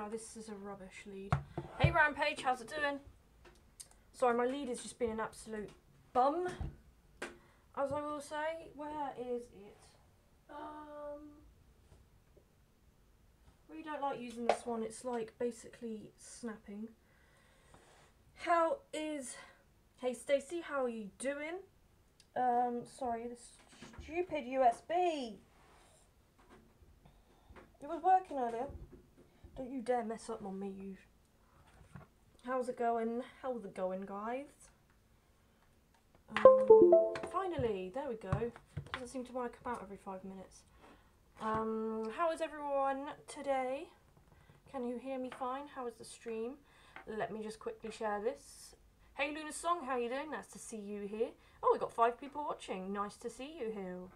Oh, this is a rubbish lead. Hey Rampage, how's it doing? Sorry, my lead has just been an absolute bum. As I will say, where is it? Really don't like using this one. It's like basically snapping. How is... Hey Stacey, how are you doing? Sorry, this stupid USB. It was working earlier. Don't you dare mess up on me, you. How's it going? How's it going, guys? Finally, there we go. Doesn't seem to want to come out every 5 minutes. How is everyone today? Can you hear me fine? How is the stream? Let me just quickly share this. Hey Luna Song, how are you doing? Nice to see you here. Oh, we've got 5 people watching. Nice to see you here.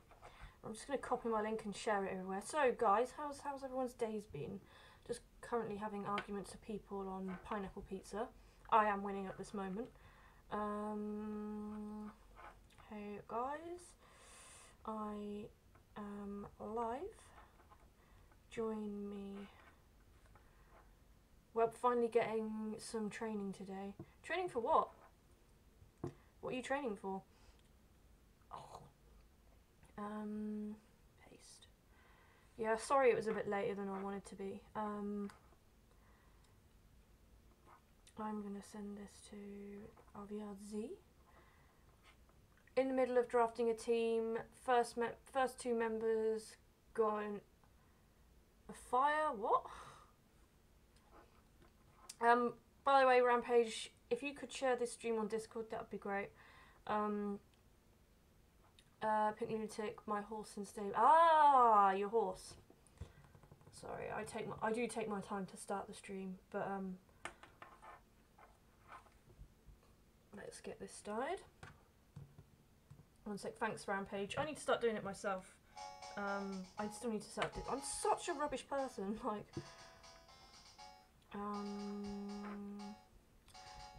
I'm just going to copy my link and share it everywhere. So guys, how's everyone's days been? Just currently having arguments with people on pineapple pizza. I am winning at this moment. Hey guys, I am live. Join me. We're finally getting some training today. Training for what? What are you training for? Oh. Paste. Yeah, sorry it was a bit later than I wanted to be. I'm gonna send this to Aviad. In the middle of drafting a team, first 2 members got a fire. What? By the way, Rampage, if you could share this stream on Discord, that would be great. Pink Lunatic, my horse and stable. Ah, your horse. Sorry, I do take my time to start the stream, but let's get this started. 1 sec, thanks Rampage. I need to start doing it myself. I still need to start it. I'm such a rubbish person, like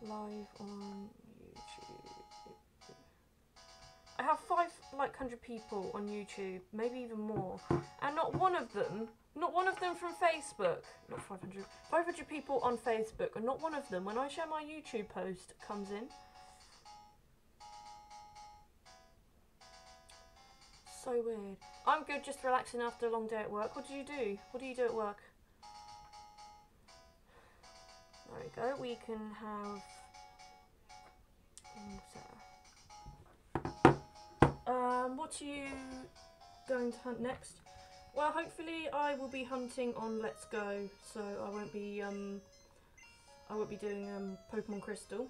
live on YouTube. I have 500 people on YouTube, maybe even more, and not one of them from Facebook. Not 500 people on Facebook, and not one of them, when I share my YouTube post, comes in. So weird. I'm good, just relaxing after a long day at work. What do you do? What do you do at work? There we go. We can have... what are you going to hunt next? Well, hopefully I will be hunting on Let's Go, so I won't be doing Pokemon Crystal.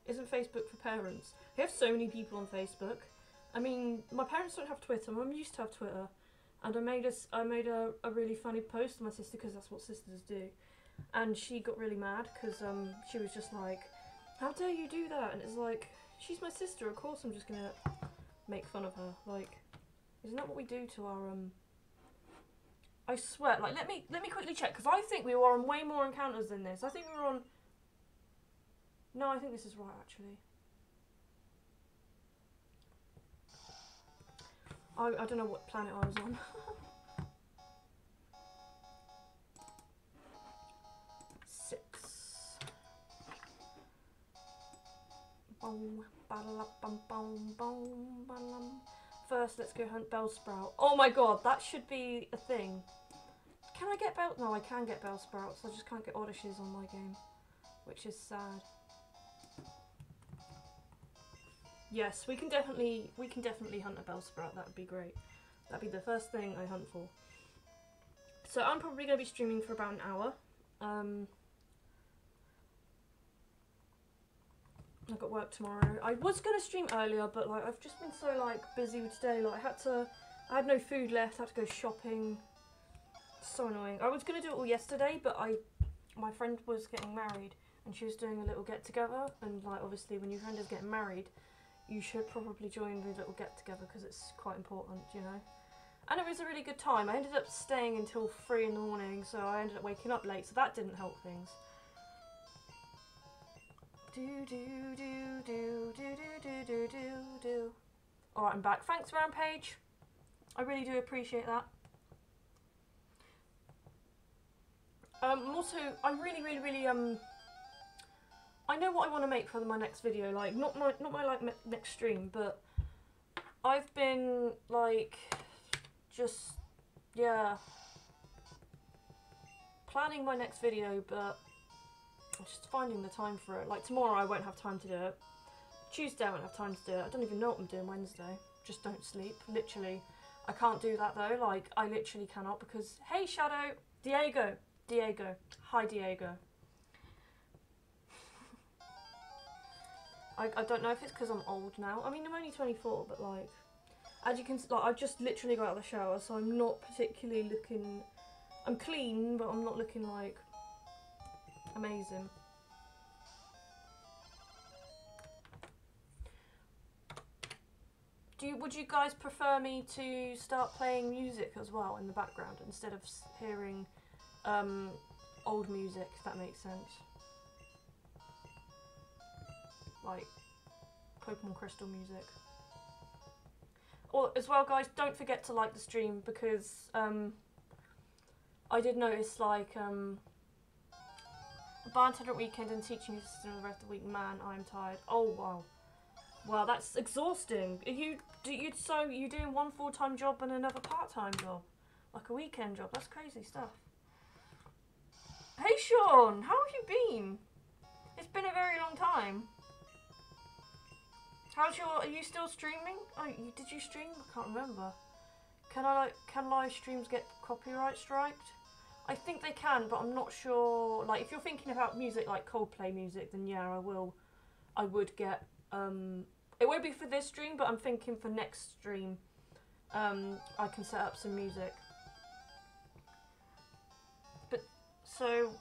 Isn't Facebook for parents? I have so many people on Facebook. I mean, my parents don't have Twitter. My mum used to have Twitter, and I made a really funny post to my sister, because that's what sisters do, and she got really mad because she was just like, "How dare you do that?" And it's like, she's my sister. Of course, I'm just gonna make fun of her. Like, isn't that what we do to our I swear. Like, let me quickly check, because I think we were on way more encounters than this. I think we were on. No, I think this is right actually. I don't know what planet I was on. Six. Boom, bum, bum, bum, first, let's go hunt Bellsprout. Oh my god, that should be a thing. Can I get Bell? No, I can get Bellsprouts. I just can't get Oddishes on my game, which is sad. Yes, we can definitely hunt a Bellsprout. That would be great. That'd be the first thing I hunt for. So I'm probably going to be streaming for about an hour. I've got work tomorrow. I was going to stream earlier, but like I've just been so like busy with today. Like I had no food left. I had to go shopping. It's so annoying. I was going to do it all yesterday, but my friend was getting married and she was doing a little get together. And like obviously when your friend is getting married, you should probably join the little get together because it's quite important, you know. And it was a really good time. I ended up staying until 3 in the morning, so I ended up waking up late, so that didn't help things. Alright, I'm back. Thanks, Rampage. I really do appreciate that. Also, I really, I know what I want to make for my next video. Like, not my like next stream, but I've been like, just, yeah, planning my next video, but just finding the time for it. Like, tomorrow I won't have time to do it. Tuesday I won't have time to do it. I don't even know what I'm doing Wednesday. Just don't sleep. Literally. I can't do that though. Like, I literally cannot because, hey Shadow, Diego. Hi Diego. I don't know if it's because I'm old now. I mean, I'm only 24, but like, as you can see, like, I've just literally got out of the shower, so I'm not particularly looking, I'm clean, but I'm not looking like amazing. Would you guys prefer me to start playing music as well in the background instead of hearing old music, if that makes sense? Like Pokemon Crystal music. Or as well, guys, don't forget to like the stream because I did notice like a bartender weekend and teaching assistant the rest of the week. Man, I'm tired. Oh wow. Wow, that's exhausting. You doing one full-time job and another part-time job, like a weekend job? That's crazy stuff. Hey Sean, how have you been? It's been a very long time. Are you still streaming? Oh, did you stream? I can't remember. Can live streams get copyright striked? I think they can, but I'm not sure. Like, if you're thinking about music like Coldplay music, then yeah, I would get. It won't be for this stream, but I'm thinking for next stream, I can set up some music. But, so,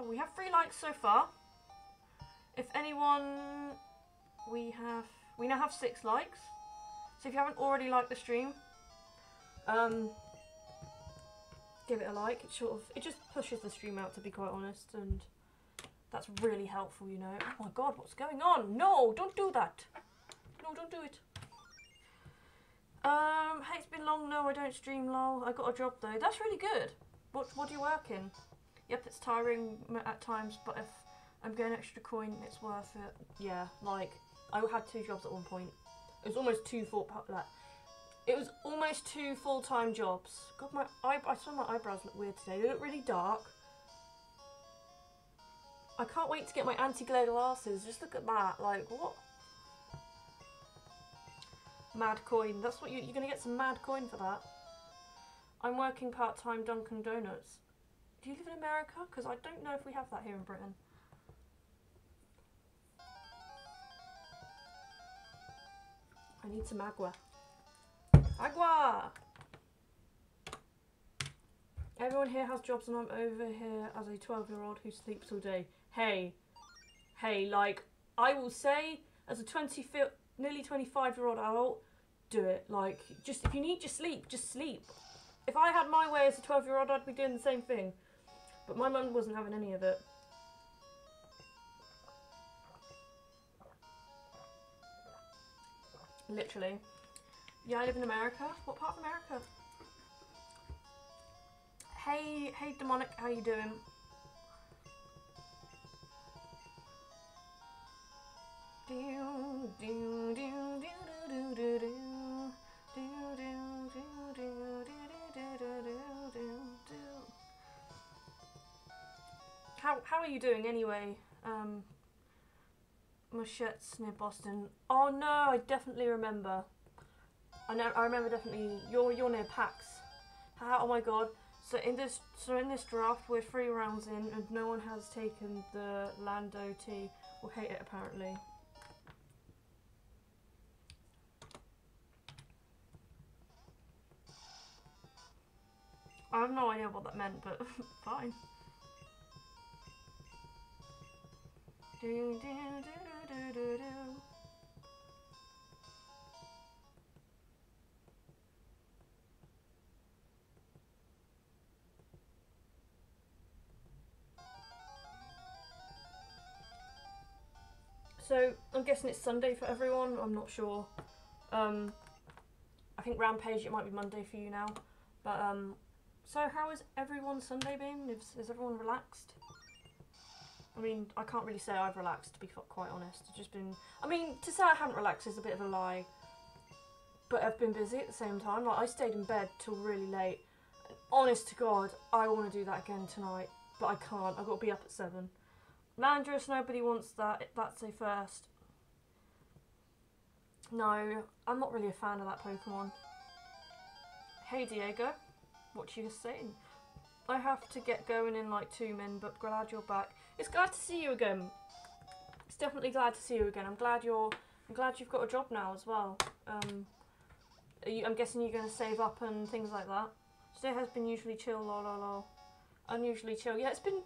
we have 3 likes so far. If anyone, we now have 6 likes. So if you haven't already liked the stream, give it a like. It just pushes the stream out, to be quite honest, and that's really helpful, you know. Oh my god, what's going on? No, don't do that. No, don't do it. Hey, it's been long. No, I don't stream, lol. I got a job though. That's really good. What do you work in? Yep, it's tiring at times, but if I'm getting extra coin, it's worth it. Yeah, like, I had 2 jobs at one point. It was almost 2 full-time jobs. God, I swear my eyebrows look weird today. They look really dark. I can't wait to get my anti-glare glasses. Just look at that. Like, what? Mad coin. That's what you're going to get some mad coin for that. I'm working part-time Dunkin' Donuts. Do you live in America? Because I don't know if we have that here in Britain. I need some agua. Agua! Everyone here has jobs and I'm over here as a 12-year-old who sleeps all day. Hey, like, I will say, as a nearly 25-year-old adult, do it. Like, if you need your sleep, just sleep. If I had my way as a 12-year-old, I'd be doing the same thing. But my mum wasn't having any of it. Literally. Yeah, I live in America. What part of America? Hey, Demonic, how you doing? How are you doing anyway? Machette's near Boston. Oh no, I definitely remember. I remember definitely. You're near PAX. Oh my god. So in this draft, we're 3 rounds in, and no one has taken the Lando T. Will hate it apparently. I have no idea what that meant, but fine. So I'm guessing it's Sunday for everyone. I'm not sure. I think Rampage, it might be Monday for you now, but So how has everyone's Sunday been? Is everyone relaxed? I mean, I can't really say I've relaxed, to be quite honest. I've just been... I mean, to say I haven't relaxed is a bit of a lie. But I've been busy at the same time. Like, I stayed in bed till really late. And honest to God, I want to do that again tonight. But I can't. I've got to be up at 7. Landress, nobody wants that. That's a first. No, I'm not really a fan of that Pokemon. Hey Diego, what you saying? I have to get going in like 2 min, but glad you're back. It's glad to see you again. It's definitely glad to see you again. I'm glad you've got a job now as well. I'm guessing you're going to save up and things like that. Today has been usually chill, lol. Unusually chill. Yeah, it's been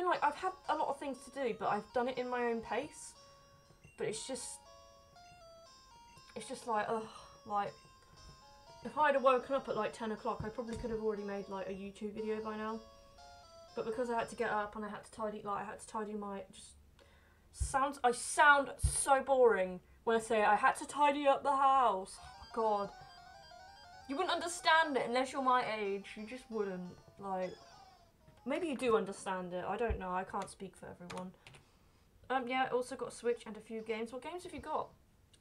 like I've had a lot of things to do, but I've done it in my own pace. But it's just like, ugh, like, if I'd have woken up at like 10 o'clock, I probably could have already made like a YouTube video by now. But because I had to get up and I had to tidy my, I sound so boring when I say I had to tidy up the house. Oh my God. You wouldn't understand it unless you're my age. You just wouldn't. Like, maybe you do understand it. I don't know. I can't speak for everyone. Yeah, also got a Switch and a few games. What games have you got?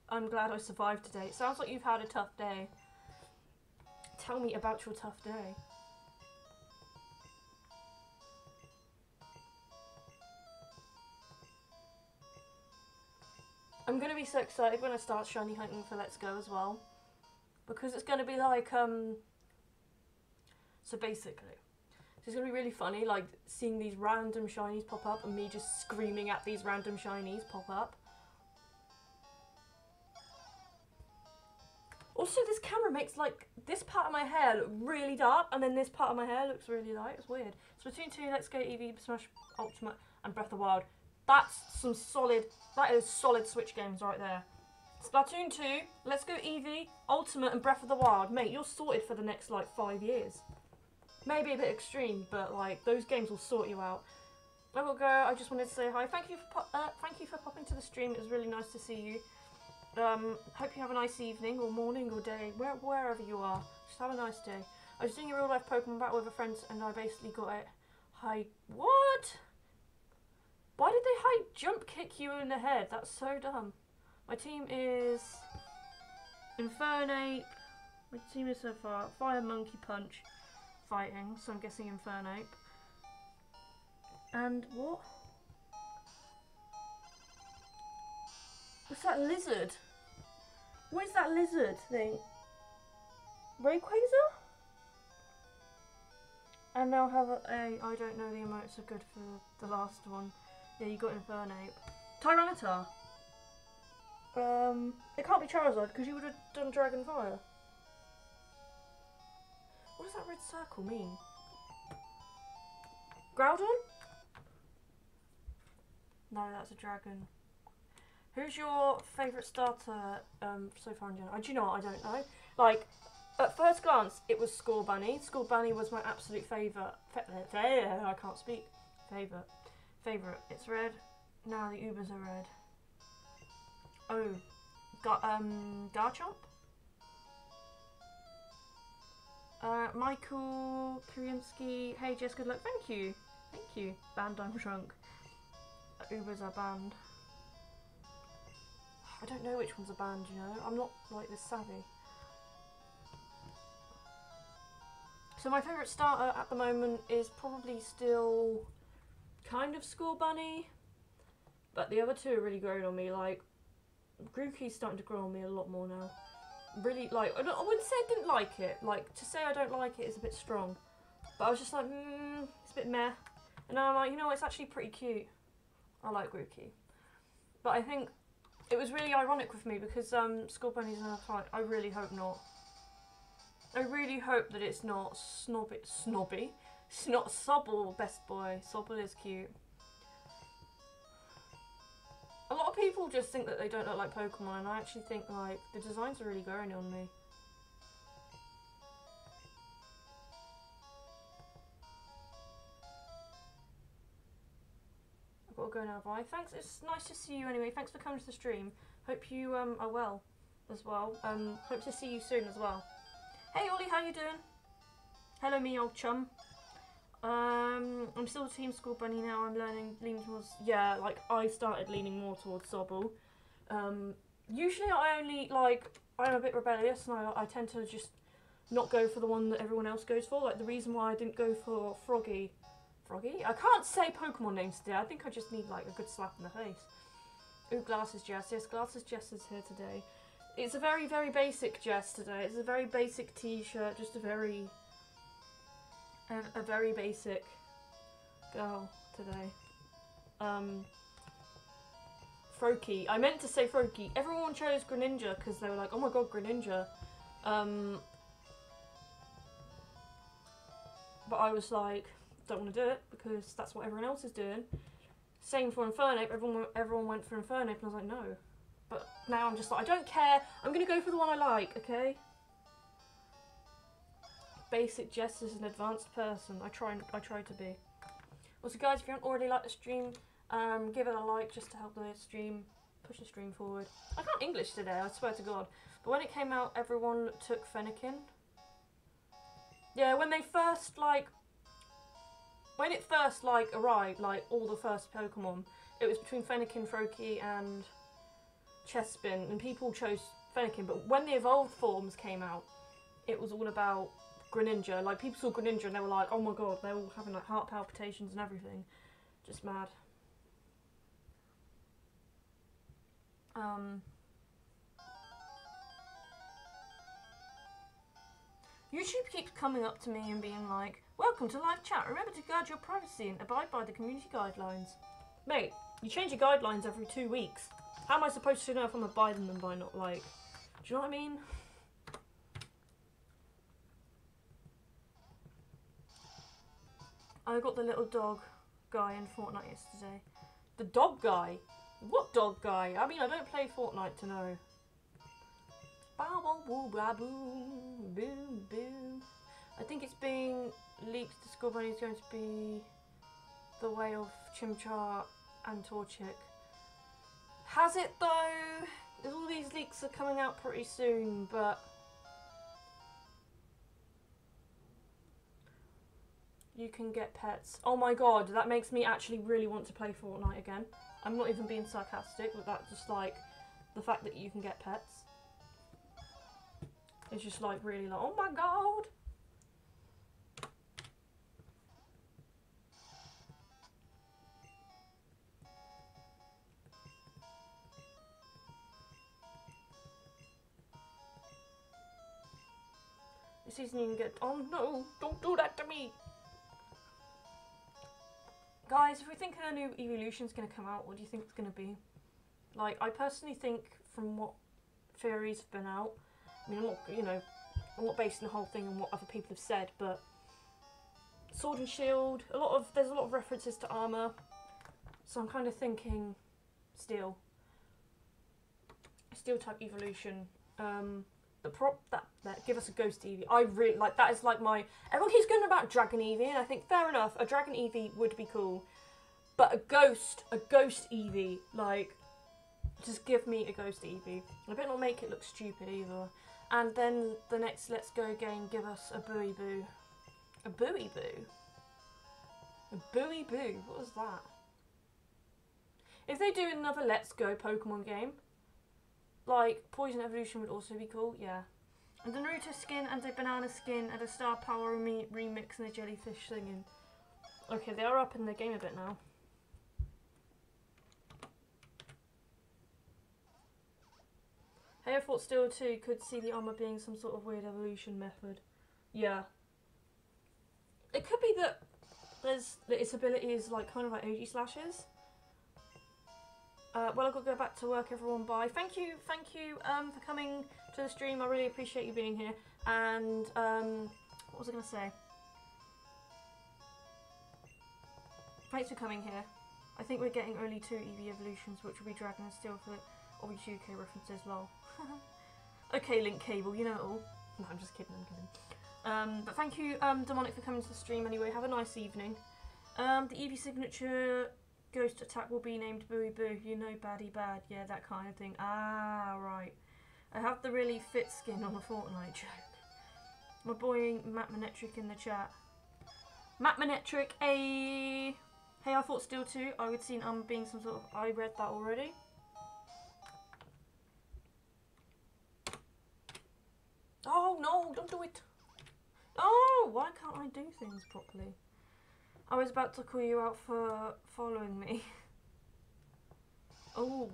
I'm glad I survived today. It sounds like you've had a tough day. Tell me about your tough day. I'm going to be so excited when I start shiny hunting for Let's Go as well. Because it's going to be like, so basically, it's going to be really funny, like, seeing these random shinies pop up and me just screaming at these random shinies pop up. Also, this camera makes, like, this part of my hair look really dark, and then this part of my hair looks really light. It's weird. Splatoon 2, Let's Go, Eevee, Smash Ultimate, and Breath of the Wild. That is solid Switch games right there. Splatoon 2, Let's Go, Eevee, Ultimate, and Breath of the Wild. Mate, you're sorted for the next, like, 5 years. Maybe a bit extreme, but, like, those games will sort you out. I will go. I just wanted to say hi. Thank you for popping to the stream. It was really nice to see you. Hope you have a nice evening, or morning, or day, wherever you are. Just have a nice day. I was doing a real life Pokemon battle with a friend, and I basically got it. What? Why did they high jump kick you in the head? That's so dumb. My team is Infernape. My team is so far Fire, Monkey Punch, fighting. So I'm guessing Infernape. And what? What's that lizard? What is that lizard thing? Rayquaza? And now have I don't know the emotes are good for the last one. Yeah, you got Infernape. Tyranitar. It can't be Charizard because you would have done Dragon Fire. What does that red circle mean? Groudon? No, that's a dragon. Who's your favourite starter so far in general? Do you know what? I don't know. Like, at first glance, it was Score Bunny. Score Bunny was my absolute favourite. I can't speak. Favourite. It's red. Now the Ubers are red. Oh, Garchomp? Michael Kriensky. Hey Jess, good luck. Thank you. Banned, I'm shrunk. Ubers are banned. I don't know which ones are banned, you know. I'm not like this savvy. So my favourite starter at the moment is probably still kind of Score Bunny. But the other two are really growing on me. Like, Grookey's starting to grow on me a lot more now. Really, like, I wouldn't say I didn't like it. Like, to say I don't like it is a bit strong. But I was just like, it's a bit meh. And now I'm like, you know, it's actually pretty cute. I like Grookey. But I think it was really ironic with me because Score Bunny's in a fight. I really hope not. I really hope that it's not snobby. It's not Sobble, best boy. Sobble is cute. A lot of people just think that they don't look like Pokemon, and I actually think like the designs are really growing on me. I've got to go now, bye. Thanks, it's nice to see you anyway. Thanks for coming to the stream. Hope you are well as well. Hope to see you soon as well. Hey Ollie, how you doing? Hello, me old chum. I'm still Team School Bunny now. I'm leaning towards, yeah, like I started leaning more towards Sobble. Usually I'm a bit rebellious and I tend to just not go for the one that everyone else goes for. Like the reason why I didn't go for Froggy? I can't say Pokemon names today. I think I just need like a good slap in the face. Ooh, Glasses Jess. Yes, Glasses Jess is here today. It's a very, very basic Jess today. It's a very basic t-shirt, just a very basic girl today. Froakie. I meant to say Froakie. Everyone chose Greninja because they were like, oh my god, Greninja. But I was like, don't want to do it because that's what everyone else is doing. Same for Infernape. Everyone went for Infernape and I was like, no. But now I'm just like, I don't care. I'm going to go for the one I like, okay? Basic Jess is an advanced person. I try to be. Also, guys, if you haven't already liked the stream, give it a like just to help the stream, push the stream forward. I can't English today, I swear to God. But when it came out, everyone took Fennekin. Yeah, when it first arrived, like all the first Pokemon, it was between Fennekin, Froakie, and Chespin, and people chose Fennekin. But when the evolved forms came out, it was all about Greninja. Like people saw Greninja and they were like, oh my god, they're all having like heart palpitations and everything. Just mad. YouTube keeps coming up to me and being like, welcome to live chat. Remember to guard your privacy and abide by the community guidelines. Mate, you change your guidelines every 2 weeks. How am I supposed to know if I'm abiding them by not, like... Do you know what I mean? I got the little dog guy in Fortnite yesterday. The dog guy? What dog guy? I mean, I don't play Fortnite to know. Bow, bow, boo, blah, boom, boom, boom. I think it's being leaked. The School Bunny is going to be the way of Chimchar and Torchic. Has it though? All these leaks are coming out pretty soon, but you can get pets. Oh my god, that makes me actually really want to play Fortnite again. I'm not even being sarcastic, but that's just like the fact that you can get pets. It's just like really like, oh my god. This season you can get, oh no, don't do that to me. Guys, if we think a new evolution's going to come out, what do you think it's going to be? Like, I personally think from what theories have been out, I mean, I'm not basing the whole thing on what other people have said, but Sword and Shield, there's a lot of references to armour, so I'm kind of thinking Steel type evolution. The prop that give us a Ghost Eevee. I really like that. Is like my everyone keeps going about Dragon Eevee, and I think fair enough. A Dragon Eevee would be cool, but a Ghost Eevee, like, just give me a Ghost Eevee. I better not make it look stupid either. And then the next Let's Go game, give us a Buoy Boo. A Buoy Boo. A Buoy Boo. What was that? If they do another Let's Go Pokemon game, like, Poison Evolution would also be cool, yeah. And the Naruto skin, and a banana skin, and a Star Power remix, and a jellyfish singing. Okay, they are up in the game a bit now. Hey, I thought Steel 2 could see the armor being some sort of weird evolution method. Yeah. It could be that its ability is like kind of like OG Slashes. Well, I've got to go back to work, everyone. Bye. Thank you for coming to the stream. I really appreciate you being here. And what was I going to say? Thanks for coming here. I think we're getting only 2 EV evolutions, which will be Dragon and Steel for the obvious UK references. Lol. Okay, Link Cable, you know it all. No, I'm just kidding. I'm kidding. But thank you, Demonic, for coming to the stream. Anyway, have a nice evening. The EV signature Ghost attack will be named Buoy Boo, you know, baddie bad, yeah, that kind of thing. Ah, right. I have the really fit skin on a Fortnite joke. My boy Matt Manetric in the chat. Matt Manetric, hey, I thought still too. I would see being some sort of. I read that already. Oh no! Don't do it. Oh, why can't I do things properly? I was about to call you out for following me. Oh.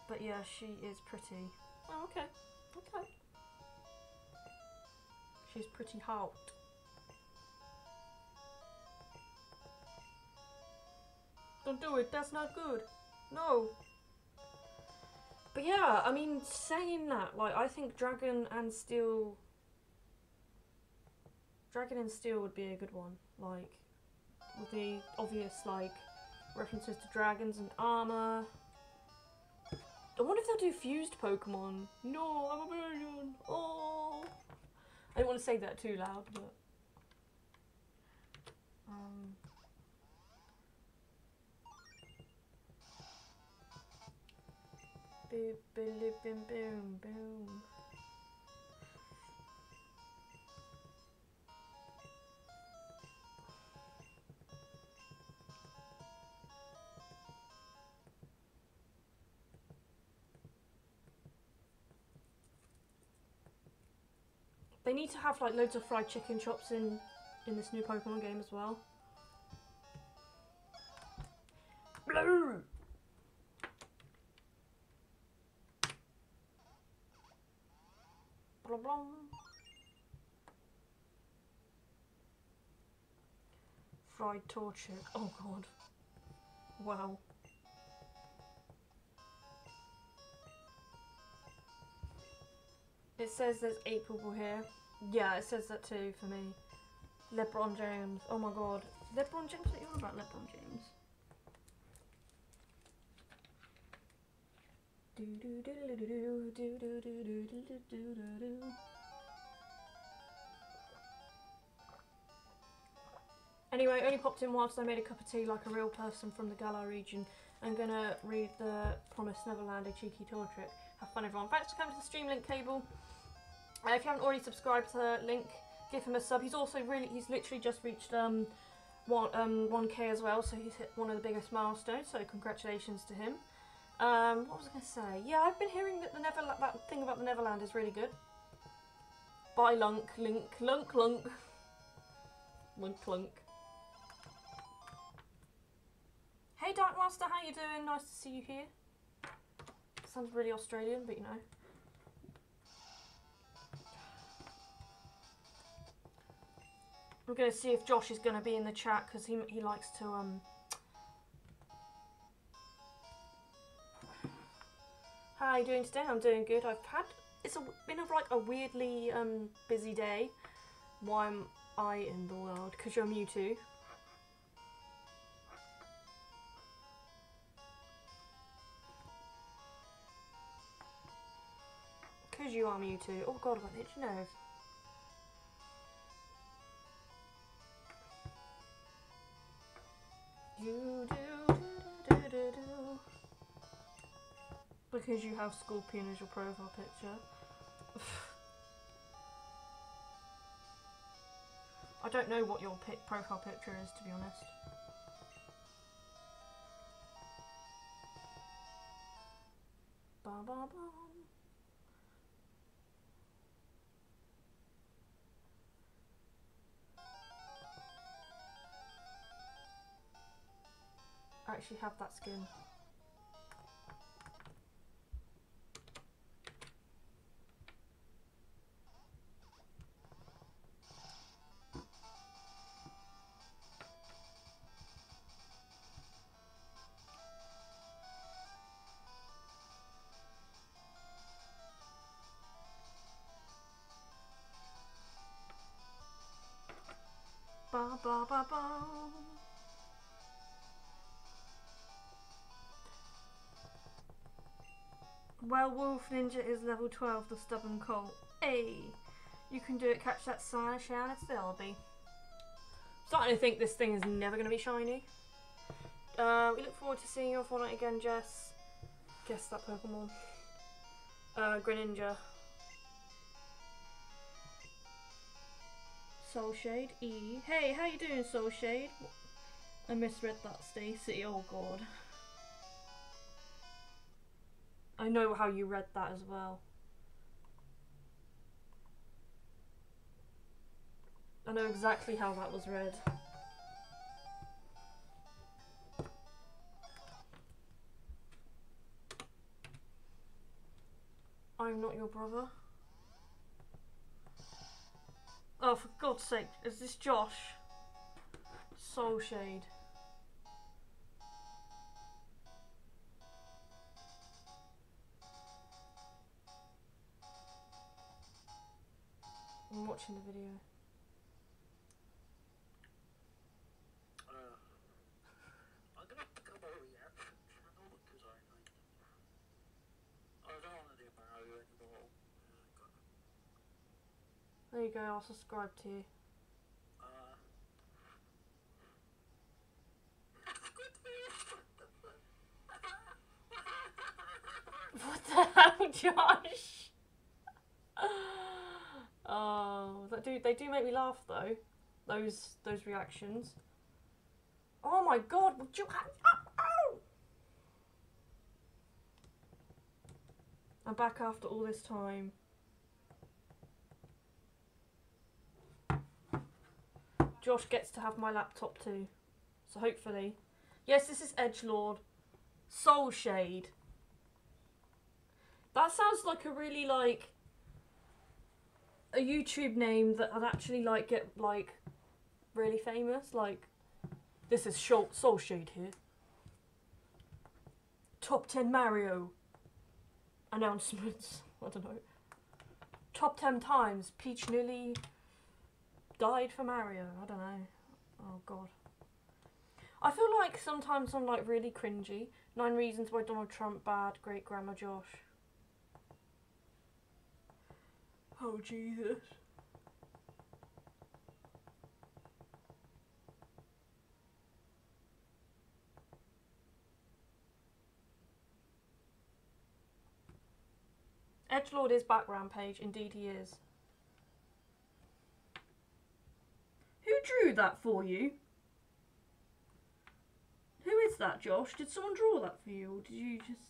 But yeah, she is pretty. Oh, okay. Okay. She's pretty hot. Don't do it, that's not good. No. But yeah, I mean, saying that, like, I think Dragon and Steel would be a good one. Like, with the obvious, like, references to dragons and armor. I wonder if they'll do fused Pokemon. No, I'm a virgin. Oh. I didn't want to say that too loud, but. Boop, boop, boom, boom, boom. They need to have like loads of fried chicken shops in this new Pokemon game as well. Blue. Blah, blah. Fried torture. Oh god. Wow. It says there's 8 people here. Yeah, it says that too for me. LeBron James. Oh my god. LeBron James? What are you on about, LeBron James? Anyway, only popped in whilst I made a cup of tea like a real person from the Galar region. I'm gonna read the Promised Neverland, a cheeky tour trick. Have fun, everyone. Thanks for coming to the stream, link cable. If you haven't already subscribed to Link, give him a sub. He's literally just reached 1K as well, so he's hit one of the biggest milestones. So congratulations to him. What was I gonna say? Yeah, I've been hearing that that thing about the Neverland is really good. Bye, Lunk, Link, Lunk, Lunk, Lunk, Lunk. Hey, Dark Master, how you doing? Nice to see you here. Sounds really Australian, but you know. I'm gonna see if Josh is gonna be in the chat because he likes to How are you doing today? I'm doing good. It's been a weirdly busy day. Why am I in the world? Because you're Mewtwo. Because you are Mewtwo. Oh god, I've got an itchy nose. You do. Because you have Scorpion as your profile picture. I don't know what your profile picture is, to be honest. Ba ba ba. I actually have that skin. Ba ba ba ba. Well, Wolf Ninja is level 12, the stubborn colt. Hey, you can do it, catch that sign, shout at Celebi. Starting to think this thing is never going to be shiny. We look forward to seeing your Fortnite again, Jess. Guess that Pokemon. Greninja. Soul Shade. E. Hey, how you doing, Soul Shade? I misread that, Stacey. Oh god. I know how you read that as well. I know exactly how that was read. I'm not your brother. Oh, for God's sake, is this Josh? Soul Shade. I'm watching the video. I'm gonna have to come over here channel because I don't want to do Mario anymore. There you go, I'll subscribe to you. What the hell, Josh? Oh, they do make me laugh though. Those reactions. Oh my god, would you I'm back after all this time. Josh gets to have my laptop too. So hopefully. Yes, this is Edgelord. Soul Shade. That sounds like a really like a YouTube name that I'd actually like get like really famous. Like, this is Soul Shade here. Top 10 Mario announcements. I don't know. Top 10 times Peach nearly died for Mario. I don't know. Oh god. I feel like sometimes I'm like really cringy. 9 reasons why Donald Trump bad. Great Grandma Josh. Oh Jesus. Edgelord is background page, indeed he is. Who drew that for you? Who is that, Josh? Did someone draw that for you, or did you just...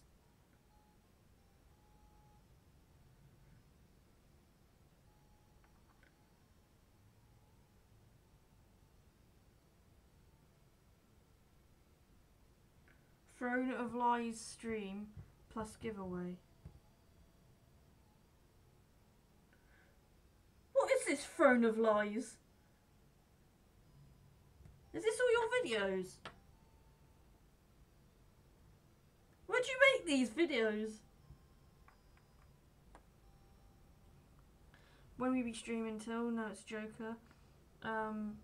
Throne of Lies stream plus giveaway. What is this Throne of Lies? Is this all your videos? Where'd you make these videos? When we be streaming till? No, it's Joker. When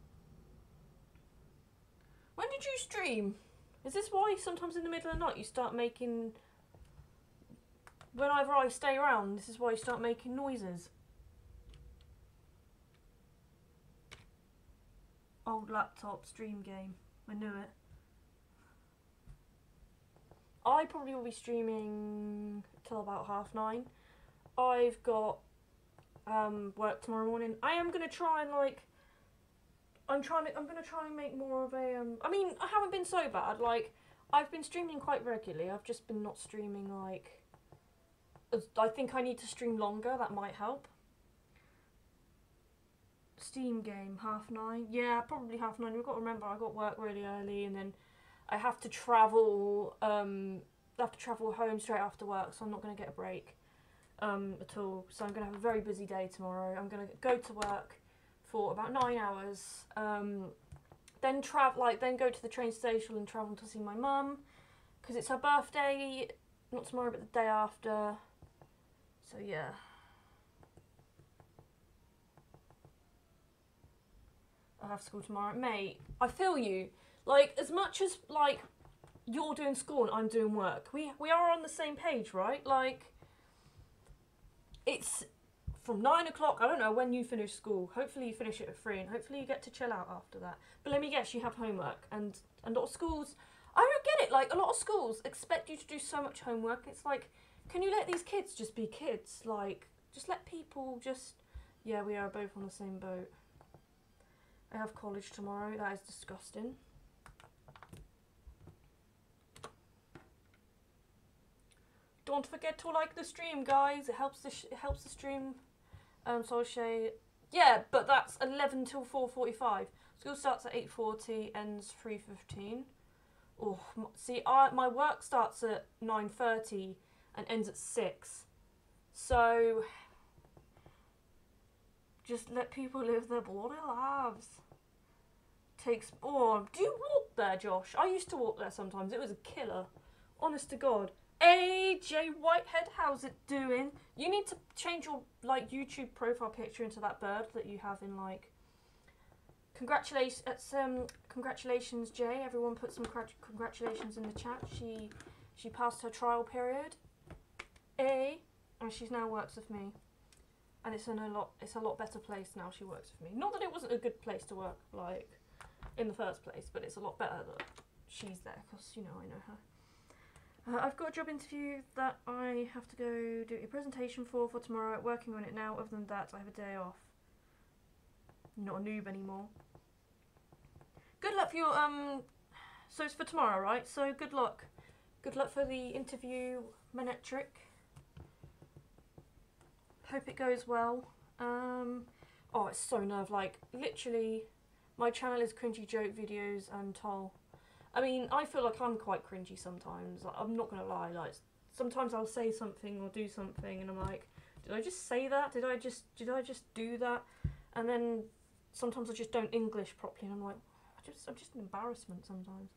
did you stream? Is this why sometimes in the middle of the night you start making... Whenever I stay around, this is why you start making noises? Old laptop stream game. I knew it. I probably will be streaming till about 9:30. I've got work tomorrow morning. I am gonna try and like I'm gonna try and make more of a I mean, I haven't been so bad. Like, I've been streaming quite regularly. I've just been not streaming like I think I need to stream longer. That might help. Steam game 9:30. Yeah, probably 9:30. We've got to remember I got work really early, and then I have to travel. I have to travel home straight after work, so I'm not going to get a break at all. So I'm going to have a very busy day tomorrow. I'm going to go to work for about 9 hours. Then then go to the train station and travel to see my mum because it's her birthday. Not tomorrow, but the day after. So yeah. I have school tomorrow. Mate, I feel you. Like, as much as, like, you're doing school and I'm doing work, we are on the same page, right? Like, it's from 9 o'clock, I don't know when you finish school. Hopefully you finish it at 3, and hopefully you get to chill out after that. But let me guess, you have homework, and a lot of schools, I don't get it, like, a lot of schools expect you to do so much homework. It's like, can you let these kids just be kids? Like, just let people just, yeah, we are both on the same boat. I have college tomorrow. That is disgusting. Don't forget to like the stream, guys. It helps the stream. So I'll show you. Yeah, but that's 11 till 4:45. School starts at 8:40, ends 3:15. Oh, see, my work starts at 9:30 and ends at 6. So just let people live their bloody lives. Takes. Oh, do you walk there, Josh? I used to walk there sometimes. It was a killer. Honest to God. AJ Whitehead, how's it doing? You need to change your like YouTube profile picture into that bird that you have in like. Congratulations, congratulations, Jay. Everyone put some congratulations in the chat. She passed her trial period. And she now works with me, and it's a lot better place now. She works with me. Not that it wasn't a good place to work like in the first place, but it's a lot better that she's there because you know I know her. I've got a job interview that I have to go do a presentation for tomorrow. Working on it now. Other than that, I have a day off. Not a noob anymore. Good luck for your so it's for tomorrow, right? So good luck. Good luck for the interview, Manetric. Hope it goes well. Oh, it's so nerve like literally my channel is cringy joke videos and toll. I mean, I feel like I'm quite cringy sometimes. Like, I'm not gonna lie. Like, sometimes I'll say something or do something, and I'm like, did I just say that? Did I just do that? And then sometimes I just don't English properly, and I'm like, I'm just an embarrassment sometimes.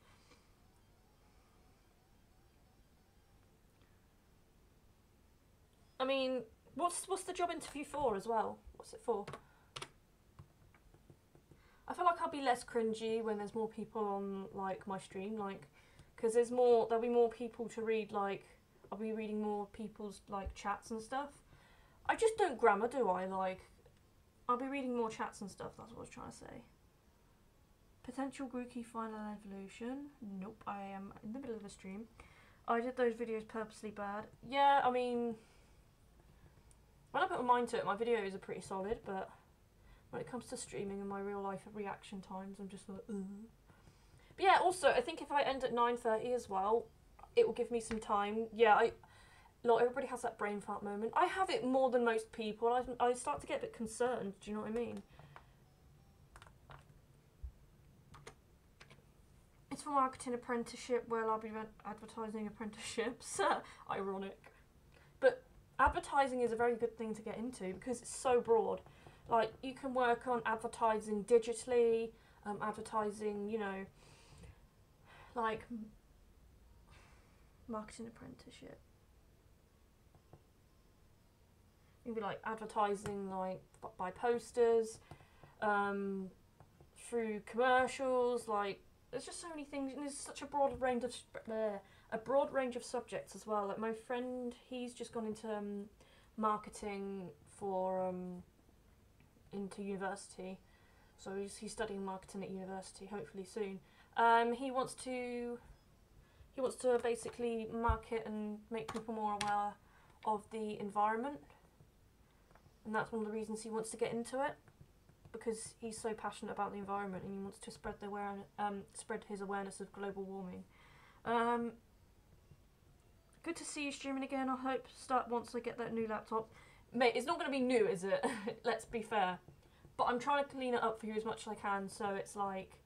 I mean, what's the job interview for as well? What's it for? I feel like I'll be less cringy when there's more people on like my stream, like, because there'll be more people to read. Like, I'll be reading more people's like chats and stuff. I just don't grammar, do I? Like, I'll be reading more chats and stuff. That's what I was trying to say. Potential Grookey final evolution. Nope, I am in the middle of a stream. I did those videos purposely bad. Yeah, I mean, when I put my mind to it, my videos are pretty solid, but when it comes to streaming and my real life reaction times, I'm just like, ugh. But yeah, also, I think if I end at 9:30 as well, it will give me some time. Yeah, look, everybody has that brain fart moment. I have it more than most people. I start to get a bit concerned, do you know what I mean? It's for marketing apprenticeship, where I'll be advertising apprenticeships. Ironic. But advertising is a very good thing to get into because it's so broad. Like, you can work on advertising digitally, advertising, you know, like, marketing apprenticeship. You can be, like, advertising, like, by posters, through commercials, like, there's just so many things, and there's such a broad range of subjects as well. Like, my friend, he's just gone into marketing for, into university, so he's studying marketing at university, hopefully soon. He wants to basically market and make people more aware of the environment, and that's one of the reasons he wants to get into it, because he's so passionate about the environment and he wants to spread his awareness of global warming. Good to see you streaming again. I hope start once I get that new laptop. Mate, it's not going to be new, is it? Let's be fair. But I'm trying to clean it up for you as much as I can, so it's like,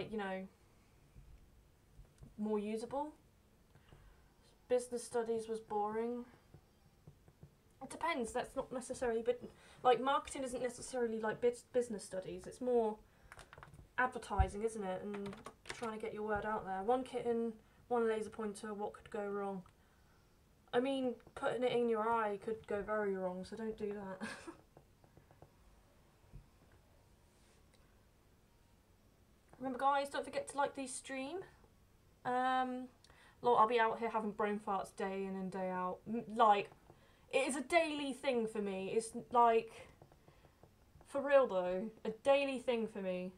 you know, more usable. Business studies was boring. It depends. That's not necessarily, but like marketing isn't necessarily like business studies. It's more advertising, isn't it? And trying to get your word out there. One kitten, one laser pointer. What could go wrong? I mean, putting it in your eye could go very wrong, so don't do that. Remember, guys, don't forget to like the stream. Look, I'll be out here having brain farts day in and day out. Like, it is a daily thing for me. It's like, for real though, a daily thing for me.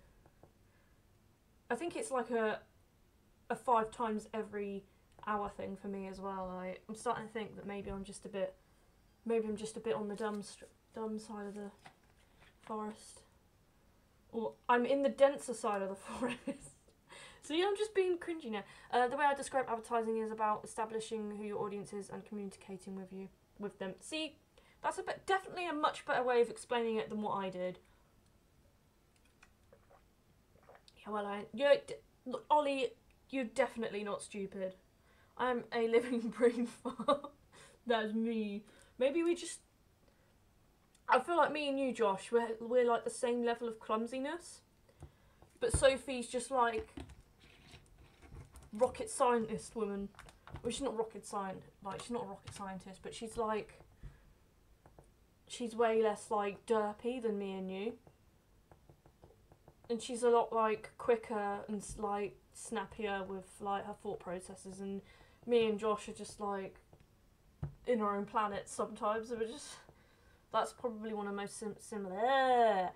I think it's like a 5 times every hour thing for me as well. I'm starting to think that maybe I'm just a bit on the dumb side of the forest. Or I'm in the denser side of the forest. So yeah, I'm just being cringy now. The way I describe advertising is about establishing who your audience is and communicating with them. See, that's definitely a much better way of explaining it than what I did. Yeah, well, look, Ollie, you're definitely not stupid. I'm a living brain fart. That's me. Maybe we just... I feel like me and you, Josh, we're like the same level of clumsiness. But Sophie's just like... rocket scientist woman. Well, she's not rocket scientist. Like, she's not a rocket scientist, but she's like... she's way less, like, derpy than me and you. And she's a lot, like, quicker and, like, snappier with, like, her thought processes. And me and Josh are just, like, in our own planet sometimes. And we're just... that's probably one of the most similar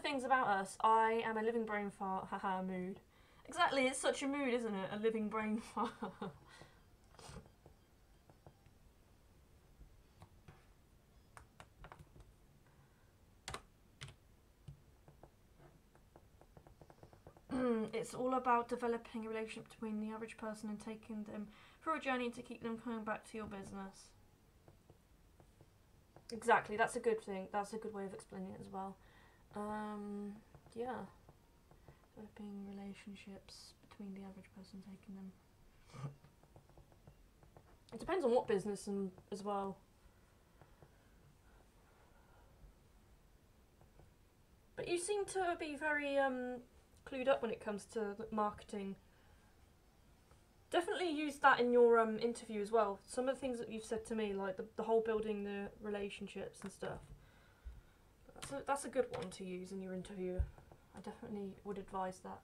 things about us. I am a living brain fart. Haha, mood. Exactly, it's such a mood, isn't it? A living brain fart. It's all about developing a relationship between the average person and taking them through a journey to keep them coming back to your business. Exactly, that's a good thing. That's a good way of explaining it as well. Yeah. Developing relationships between the average person taking them. It depends on what business and as well. But you seem to be very clued up when it comes to marketing. Definitely use that in your interview as well. Some of the things that you've said to me, like the whole building the relationships and stuff. That's a good one to use in your interview. I definitely would advise that.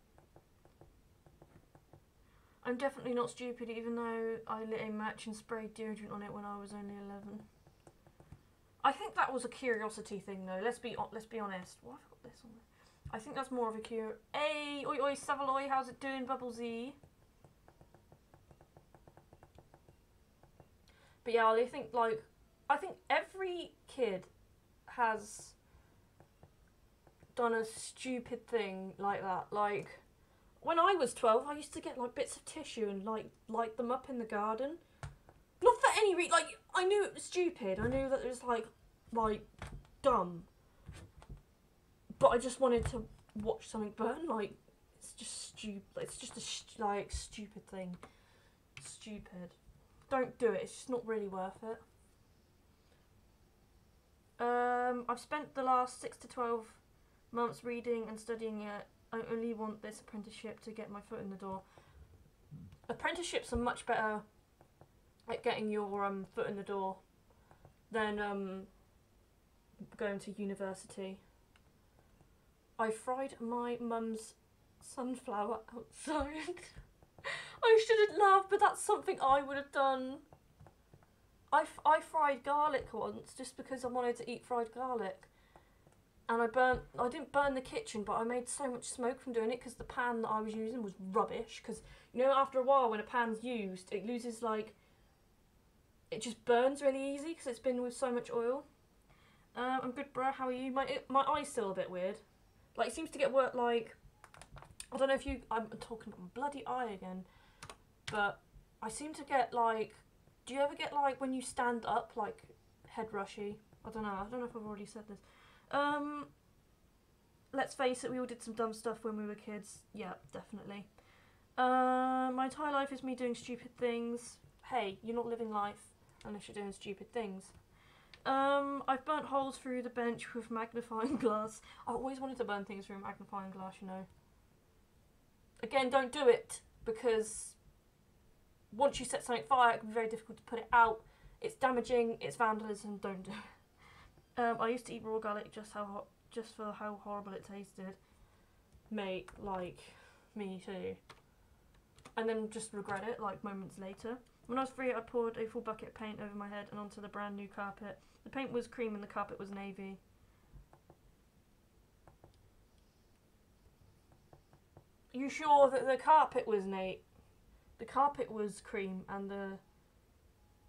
I'm definitely not stupid, even though I lit a match and sprayed deodorant on it when I was only 11. I think that was a curiosity thing, though. Let's be honest. Why have I got this on there? I think that's more of a Hey, oi oi, Savaloy, how's it doing, Bubble Z? But yeah, I think every kid has done a stupid thing like that. Like, when I was 12, I used to get like bits of tissue and like light them up in the garden. Not for any reason. Like, I knew it was stupid. I knew that it was like dumb. But I just wanted to watch something burn. Like, it's just stupid. It's just a stupid thing. Stupid. Don't do it. It's just not really worth it. I've spent the last 6 to 12 months reading and studying it. I only want this apprenticeship to get my foot in the door. Apprenticeships are much better at getting your foot in the door than going to university. I fried my mum's sunflower outside. I shouldn't laugh, but that's something I would have done. I fried garlic once just because I wanted to eat fried garlic. And I didn't burn the kitchen, but I made so much smoke from doing it because the pan that I was using was rubbish. Because, you know, after a while when a pan's used, it loses, like, it just burns really easy because it's been with so much oil. I'm good, bruh. How are you? My eye's still a bit weird. Like, it seems to get work, like, I don't know if you, I'm talking about my bloody eye again, but I seem to get, like, do you ever get, like, when you stand up, like, head rushy? I don't know if I've already said this. Let's face it, we all did some dumb stuff when we were kids. Yeah, definitely. My entire life is me doing stupid things. Hey, you're not living life unless you're doing stupid things. I've burnt holes through the bench with magnifying glass. I always wanted to burn things through magnifying glass, you know. Again, don't do it, because once you set something fire, it can be very difficult to put it out. It's damaging, it's vandalism, don't do it. I used to eat raw garlic just for how horrible it tasted. Mate, like, me too. And then just regret it, like, moments later. When I was 3, I poured a full bucket of paint over my head and onto the brand new carpet. The paint was cream and the carpet was navy. You sure that the carpet was the carpet was cream and the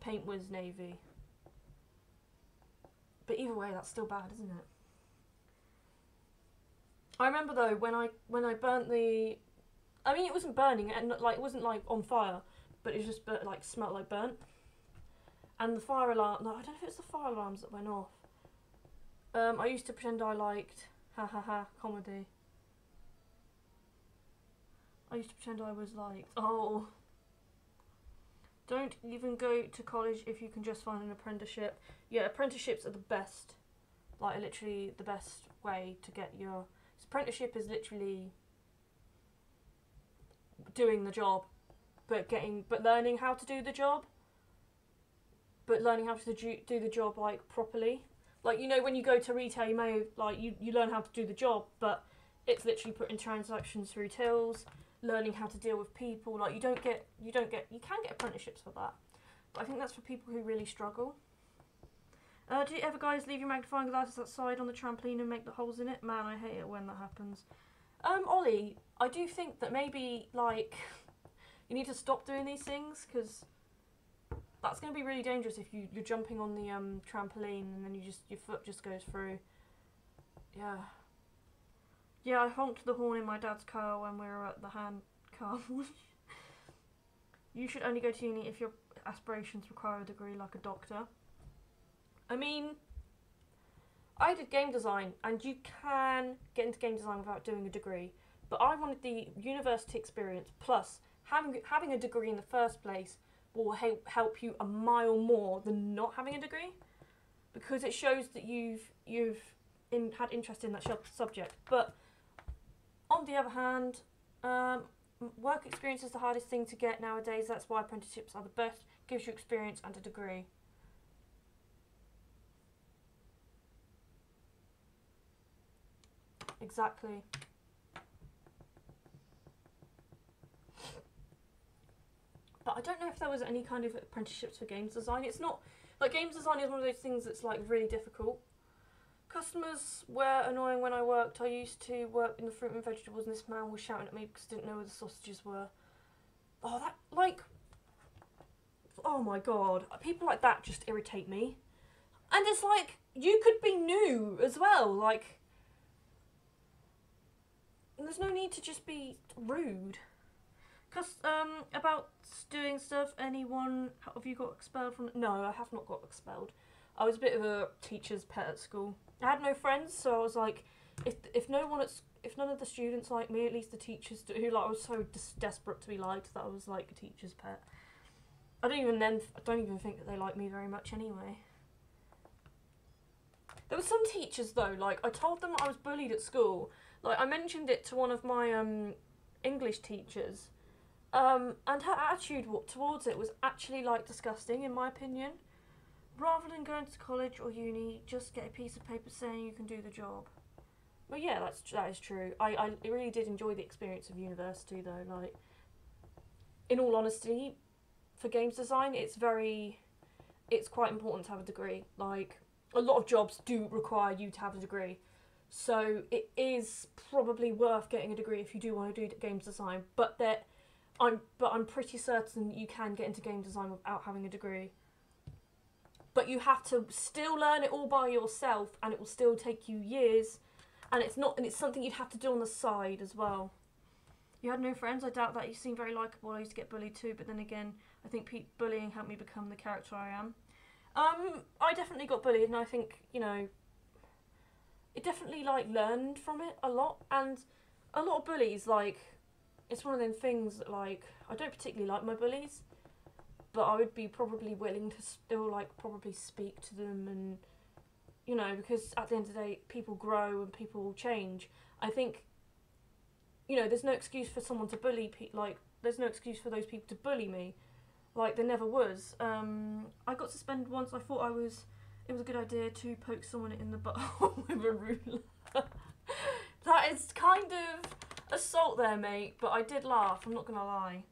paint was navy? But either way, that's still bad, isn't it? I remember though when I burnt the, I mean it wasn't burning and like it wasn't like on fire, but it was just like smelled like burnt. And the fire alarm, no, I don't know if it was the fire alarms that went off. I used to pretend I liked comedy. I used to pretend I was like, oh, don't even go to college if you can just find an apprenticeship. Yeah, apprenticeships are the best. Like, literally the best way to get your... Apprenticeship is literally doing the job, but learning how to do the job. But learning how to do the job, like, properly. Like, you know, when you go to retail, you may, like, you learn how to do the job, but it's literally putting transactions through tills, learning how to deal with people. Like, you can get apprenticeships for that. But I think that's for people who really struggle. Do you ever guys leave your magnifying glasses outside on the trampoline and make the holes in it? Man, I hate it when that happens. Ollie, I do think that maybe, like, you need to stop doing these things, because that's going to be really dangerous if you're jumping on the trampoline and then your foot just goes through. Yeah. Yeah, I honked the horn in my dad's car when we were at the hand car wash. You should only go to uni if your aspirations require a degree like a doctor. I mean, I did game design, and you can get into game design without doing a degree, but I wanted the university experience, plus having a degree in the first place will help you a mile more than not having a degree, because it shows that you've had interest in that subject. But on the other hand, work experience is the hardest thing to get nowadays. That's why apprenticeships are the best. Gives you experience and a degree. Exactly. But I don't know if there was any kind of apprenticeships for games design. It's not, like, games design is one of those things that's, like, really difficult. Customers were annoying when I worked. I used to work in the fruit and vegetables, and this man was shouting at me because I didn't know where the sausages were. Oh, that, like, oh my god. People like that just irritate me. And it's like, you could be new as well, like, there's no need to just be rude. About doing stuff, anyone, have you got expelled from... No, I have not got expelled. I was a bit of a teacher's pet at school. I had no friends, so I was like, if none of the students like me, at least the teachers do. Like, I was so desperate to be liked that I was like a teacher's pet. I don't even think that they like me very much anyway. There were some teachers though, like, I told them I was bullied at school. Like, I mentioned it to one of my English teachers, and her attitude towards it was actually, like, disgusting, in my opinion. Rather than going to college or uni, just get a piece of paper saying you can do the job. Well, yeah, that is true. I really did enjoy the experience of university, though. Like, in all honesty, for games design, it's quite important to have a degree. Like, a lot of jobs do require you to have a degree. So it is probably worth getting a degree if you do want to do games design. But I'm pretty certain you can get into game design without having a degree. But you have to still learn it all by yourself, and it will still take you years. And it's something you'd have to do on the side as well. You had no friends? I doubt that. You seem very likeable. I used to get bullied too, but then again, I think bullying helped me become the character I am. I definitely got bullied, and I think, you know, it definitely, like, learned from it a lot. And a lot of bullies, like, it's one of them things that, like, I don't particularly like my bullies, but I would be probably willing to still, like, probably speak to them, and, you know, because at the end of the day, people grow and people change. I think, you know, there's no excuse for someone to bully there's no excuse for those people to bully me. Like, there never was. I got suspended once. I thought it was a good idea to poke someone in the butthole with a ruler. That is kind of assault there, mate, but I did laugh, I'm not gonna lie.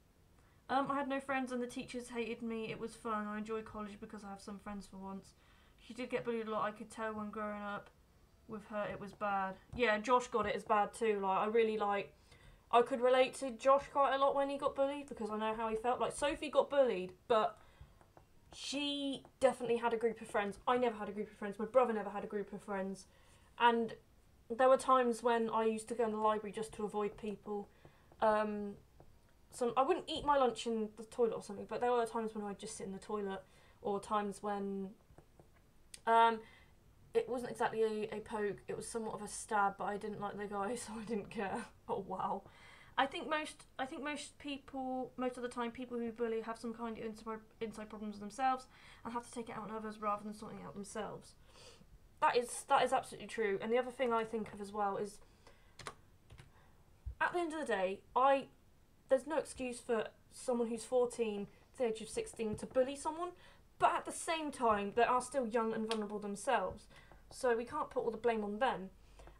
I had no friends and the teachers hated me. It was fun. I enjoyed college because I have some friends for once. She did get bullied a lot. I could tell when growing up with her it was bad. Yeah, Josh got it as bad too. Like, I could relate to Josh quite a lot when he got bullied because I know how he felt. Like, Sophie got bullied, but she definitely had a group of friends. I never had a group of friends. My brother never had a group of friends. And there were times when I used to go in the library just to avoid people. I wouldn't eat my lunch in the toilet or something, but there were times when I'd just sit in the toilet, or times when it wasn't exactly a poke, it was somewhat of a stab, but I didn't like the guy, so I didn't care. Oh wow. I think most people, most of the time, people who bully have some kind of inside problems themselves and have to take it out on others rather than sorting it out themselves. That is absolutely true. And the other thing I think of as well is, at the end of the day, there's no excuse for someone who's 14 to the age of 16 to bully someone, but at the same time, they are still young and vulnerable themselves. So we can't put all the blame on them.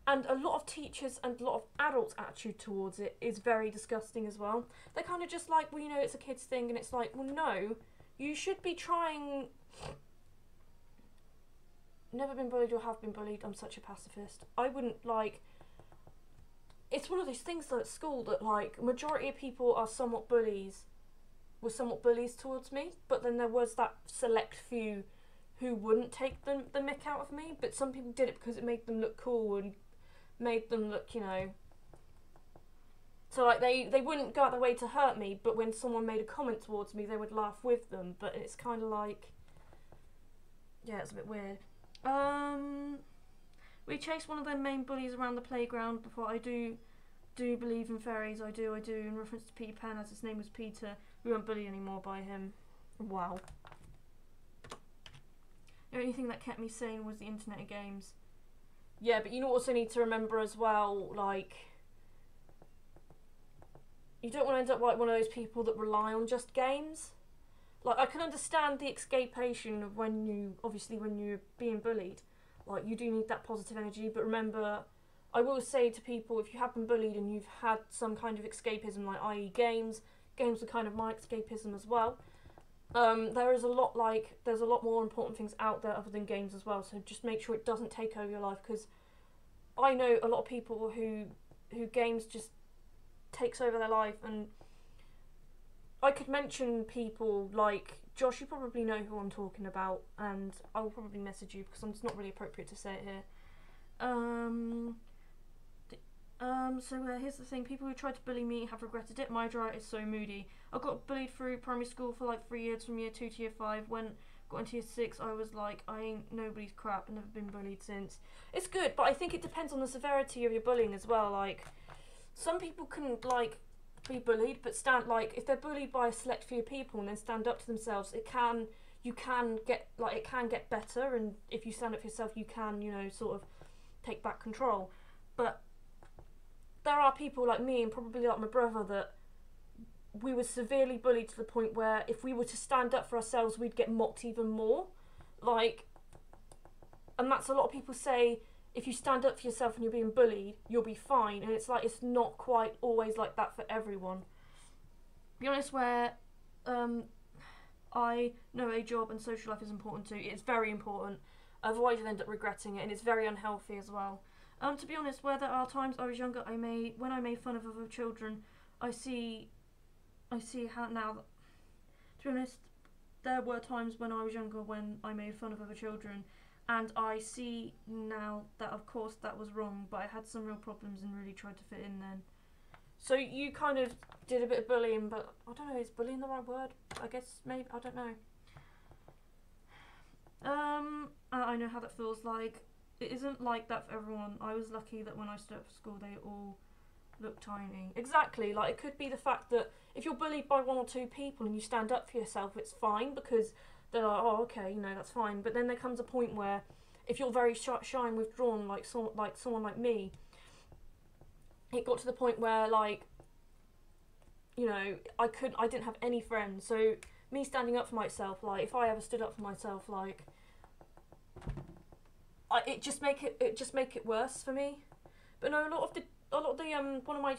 And a lot of teachers and a lot of adults' attitude towards it is very disgusting as well. They're kind of just like, well, you know, it's a kid's thing, and it's like, well, no, you should be trying. Never been bullied or have been bullied. I'm such a pacifist. I wouldn't like. It's one of those things that at school that like majority of people are somewhat bullies towards me, but then there was that select few who wouldn't take the mick out of me, but some people did it because it made them look cool and made them look, you know, so like they wouldn't go out their way to hurt me, but when someone made a comment towards me they would laugh with them. But it's kind of like, yeah, it's a bit weird. We chased one of their main bullies around the playground before. I do believe in fairies. I do in reference to Peter Pan, as his name was Peter. We weren't bullied anymore by him. Wow. The only thing that kept me sane was the internet and games. Yeah, but you also need to remember as well, like, you don't want to end up like one of those people that rely on just games. Like, I can understand the escapation of when you're being bullied. Like, you do need that positive energy, but remember, I will say to people, if you have been bullied and you've had some kind of escapism, like i.e. games are kind of my escapism as well. There's a lot more important things out there other than games as well, so just make sure it doesn't take over your life, because I know a lot of people who games just takes over their life. And I could mention people like Josh, you probably know who I'm talking about, and I will probably message you because it's not really appropriate to say it here. Here's the thing, people who tried to bully me have regretted it. My dry is so moody. I got bullied through primary school for like 3 years, from year 2 to year 5. When got into year 6, I was like, I ain't nobody's crap, and never been bullied since. It's good, but I think it depends on the severity of your bullying as well. Like, some people can like be bullied, but if they're bullied by a select few people and then stand up to themselves, it can get better, and if you stand up for yourself, you can, you know, sort of take back control. But there are people like me and probably like my brother that we were severely bullied to the point where if we were to stand up for ourselves, we'd get mocked even more. Like, and that's a lot of people say, if you stand up for yourself and you're being bullied, you'll be fine. And it's like, it's not quite always like that for everyone. Be honest, where I know a job and social life is important too. It's very important. Otherwise you'll end up regretting it, and it's very unhealthy as well. To be honest, where there are times I was younger, when I made fun of other children, I see how now. To be honest, there were times when I was younger when I made fun of other children, and I see now that of course that was wrong, but I had some real problems and really tried to fit in then. So you kind of did a bit of bullying, but I don't know, is bullying the right word? I guess maybe, I don't know. I know how that feels like. It isn't like that for everyone. I was lucky that when I stood up for school, they all looked tiny. Exactly, like it could be the fact that if you're bullied by 1 or 2 people and you stand up for yourself, it's fine because they're like, oh, okay, you know, that's fine. But then there comes a point where if you're very shy and withdrawn, like someone like me, it got to the point where, like, you know, I didn't have any friends. So me standing up for myself, like, if I ever stood up for myself, like, it just make it worse for me. But no, a lot of the one of my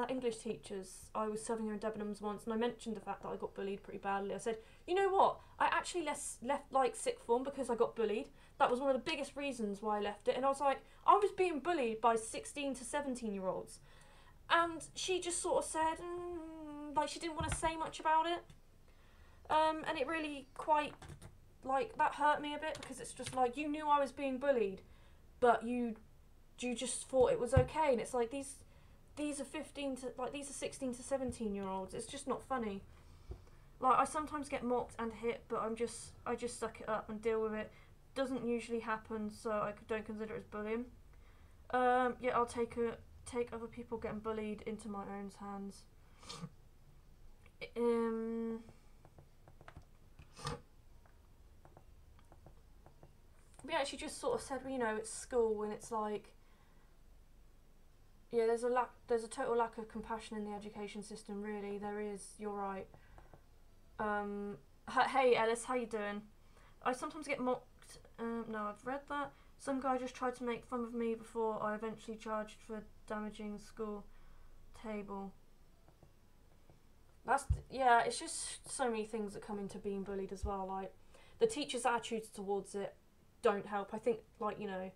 English teachers, I was serving her in Debenhams once, and I mentioned the fact that I got bullied pretty badly. I said, you know what, I actually left like sixth form because I got bullied. That was one of the biggest reasons why I left it. And I was like, I was being bullied by 16 to 17-year-olds, and she just sort of said, like, she didn't want to say much about it. And it really quite, like, that hurt me a bit, because it's just like, you knew I was being bullied, but you you just thought it was okay? And it's like these are 16 to 17-year-olds. It's just not funny. Like, I sometimes get mocked and hit, but I just suck it up and deal with it. Doesn't usually happen, so I don't consider it as bullying. Yeah, I'll take other people getting bullied into my own hands. We actually just sort of said, well, you know, it's school, and it's like, yeah, there's a total lack of compassion in the education system. Really, there is. You're right. Hey Ellis, how you doing? I sometimes get mocked. No, I've read that. Some guy just tried to make fun of me before I eventually charged for damaging the school table. Yeah, it's just so many things that come into being bullied as well. Like, the teachers' attitudes towards it don't help. I think, like, you know,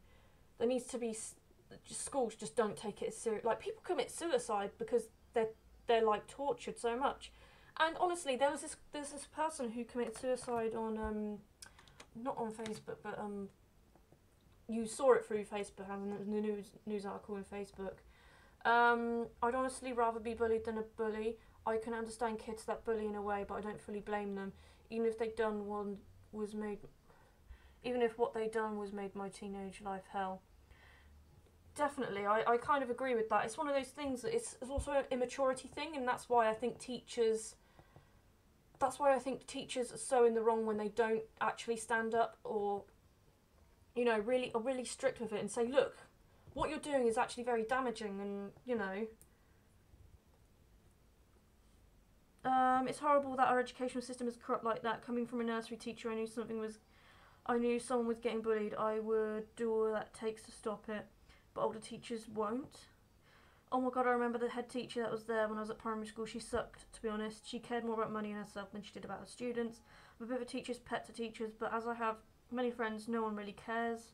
there needs to be schools just don't take it as serious. Like, people commit suicide because they're like tortured so much. And honestly, there's this person who committed suicide on not on Facebook, but you saw it through Facebook and the news article in Facebook. I'd honestly rather be bullied than a bully. I can understand kids that bully in a way, but I don't fully blame them, even if what they done was made my teenage life hell. Definitely, I kind of agree with that. It's one of those things that it's also an immaturity thing, and that's why I think teachers are so in the wrong when they don't actually stand up or, you know, are really strict with it and say, look, what you're doing is actually very damaging, and, you know. It's horrible that our educational system is corrupt like that. Coming from a nursery teacher, I knew someone was getting bullied. I would do all that takes to stop it, but older teachers won't. Oh my god, I remember the head teacher that was there when I was at primary school. She sucked, to be honest. She cared more about money and herself than she did about her students. I'm a bit of a teacher's pet to teachers, but as I have many friends, no one really cares.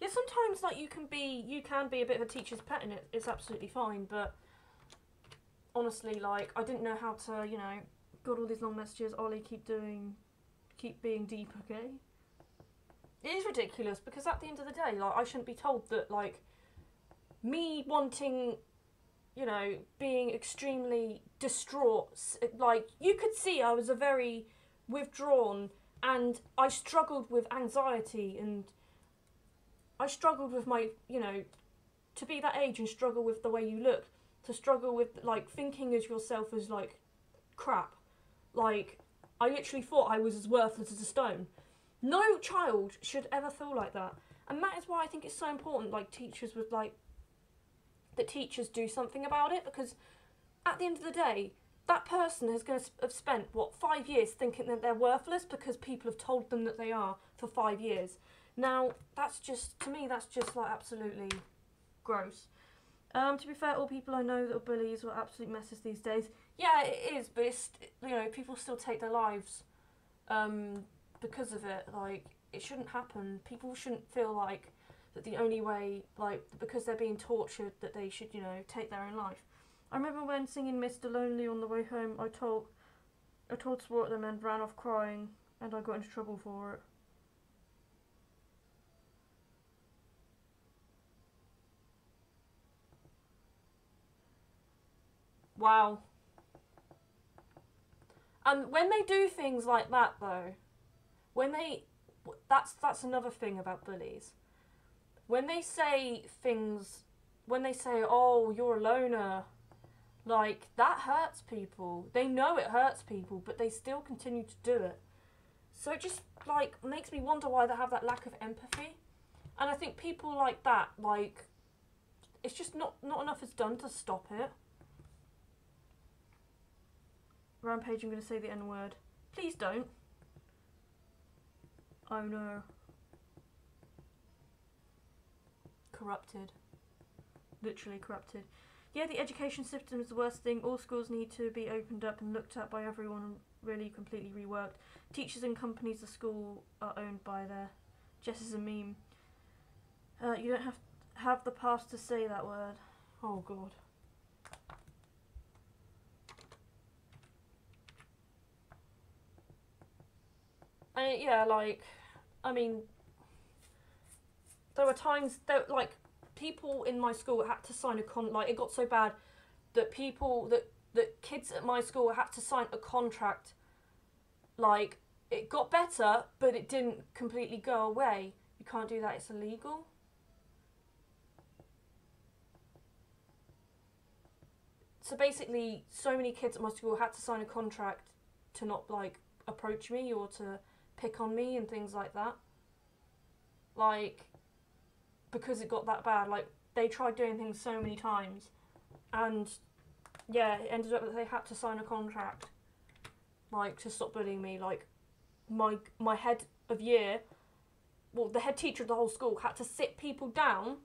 Yeah, sometimes, like, you can be a bit of a teacher's pet, and it's absolutely fine, but honestly, like, I didn't know how to, you know, got all these long messages. Ollie, keep being deep, okay? It is ridiculous, because at the end of the day, like, I shouldn't be told that, like, me wanting, you know, being extremely distraught, like, you could see I was a very withdrawn, and I struggled with anxiety, and I struggled with my, you know, to be that age and struggle with the way you look, to struggle with, like, thinking of yourself as, like, crap. Like, I literally thought I was as worthless as a stone. No child should ever feel like that. And that is why I think it's so important, like, that teachers do something about it, because at the end of the day, that person is going to have spent, 5 years thinking that they're worthless because people have told them that they are for 5 years. Now, to me, that's just, like, absolutely gross. To be fair, all people I know that are bullies are absolute messes these days. Yeah, it is, but it's, you know, people still take their lives because of it. Like, it shouldn't happen. People shouldn't feel like that the only way, like, because they're being tortured, that they should, you know, take their own life. I remember when singing Mr. Lonely on the way home, I told swore at them and ran off crying, and I got into trouble for it. Wow. And when they do things like that, though, that's another thing about bullies. When they say, oh, you're a loner, like, that hurts people. They know it hurts people, but they still continue to do it. So it just, like, makes me wonder why they have that lack of empathy. And I think people like that, like, it's just not enough is done to stop it. Rampage, I'm going to say the N-word. Please don't. Oh no. Corrupted. Literally corrupted. Yeah, the education system is the worst thing. All schools need to be opened up and looked at by everyone and really completely reworked. Teachers and companies of school are owned by their... Jess is a meme. You don't have the past to say that word. Oh god. Yeah, like, I mean, there were times that, like, people in my school had to sign a like, it got so bad that that kids at my school had to sign a contract. Like, it got better, but it didn't completely go away. You can't do that, it's illegal. So basically, so many kids at my school had to sign a contract to not, like, approach me or to pick on me and things like that. Like, because it got that bad. Like, they tried doing things so many times, and yeah, it ended up that they had to sign a contract, like, to stop bullying me. Like, my head of year, well, the head teacher of the whole school had to sit people down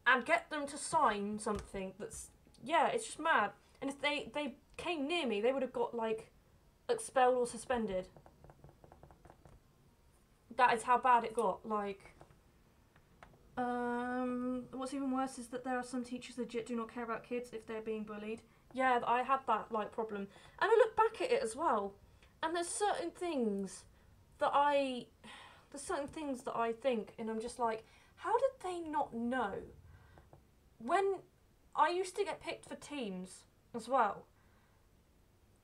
and get them to sign something that's, yeah, it's just mad. And if they came near me, they would have got, like, expelled or suspended. That is how bad it got. Like, what's even worse is that there are some teachers legit do not care about kids if they're being bullied. Yeah, I had that, like, problem. And I look back at it as well, and there's certain things that I think, and I'm just like, how did they not know? When I used to get picked for teams as well.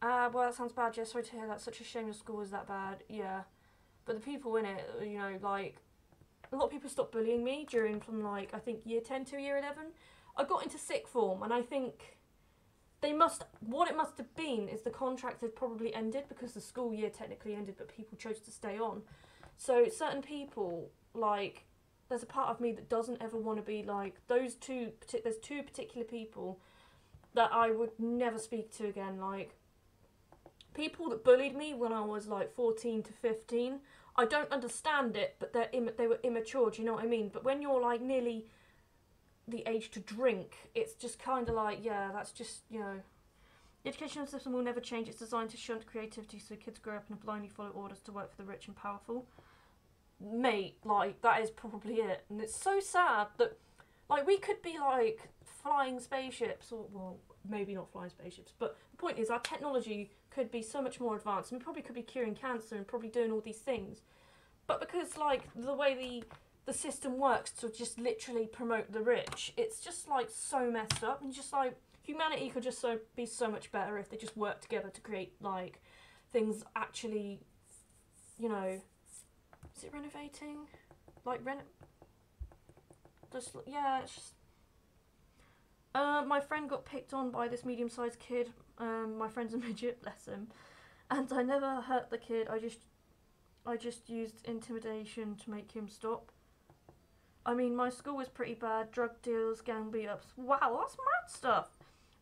Well, that sounds bad, Jess. Sorry to hear that. Such a shame your school was that bad. Yeah. But the people in it, you know, like, a lot of people stopped bullying me from, like, I think year 10 to year 11. I got into sixth form, and I think what it must have been is the contract had probably ended, because the school year technically ended, but people chose to stay on. So certain people, like, there's a part of me that doesn't ever want to be like there's two particular people that I would never speak to again. Like, people that bullied me when I was like 14 to 15. I don't understand it, but they were immature, do you know what I mean? But when you're, like, nearly the age to drink, it's just kind of like, yeah, that's just, you know. The educational system will never change. It's designed to shunt creativity so kids grow up and blindly follow orders to work for the rich and powerful. Mate, like, that is probably it. And it's so sad that, like, we could be, like, flying spaceships, or, well, maybe not flying spaceships, but the point is our technology could be so much more advanced, and we probably could be curing cancer and probably doing all these things. But because, like, the way the system works to just literally promote the rich, it's just, like, so messed up, and just, like, humanity could just be so much better if they just worked together to create, like, things actually, you know, is it renovating? Like, just, yeah, it's just, my friend got picked on by this medium-sized kid. My friend's a midget, bless him. And I never hurt the kid. I just used intimidation to make him stop. I mean, my school was pretty bad. Drug deals, gang beat-ups. Wow, that's mad stuff.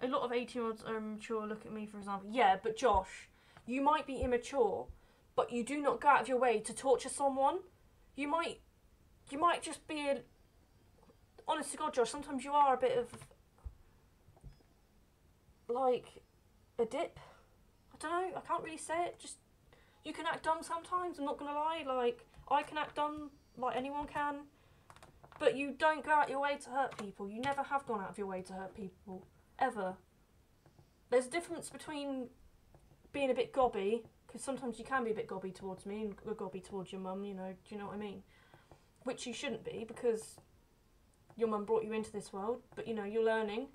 A lot of 18-year-olds are immature. Look at me, for example. Yeah, but Josh, you might be immature, but you do not go out of your way to torture someone. You might just be honest to God, Josh, sometimes you are a bit of, like, a dip. I don't know, I can't really say it. Just, you can act dumb sometimes, I'm not gonna lie. Like, I can act dumb, like anyone can. But you don't go out your way to hurt people. You never have gone out of your way to hurt people. Ever. There's a difference between being a bit gobby, because sometimes you can be a bit gobby towards me and gobby towards your mum, you know, do you know what I mean? Which you shouldn't be, because your mum brought you into this world, but, you know, you're learning.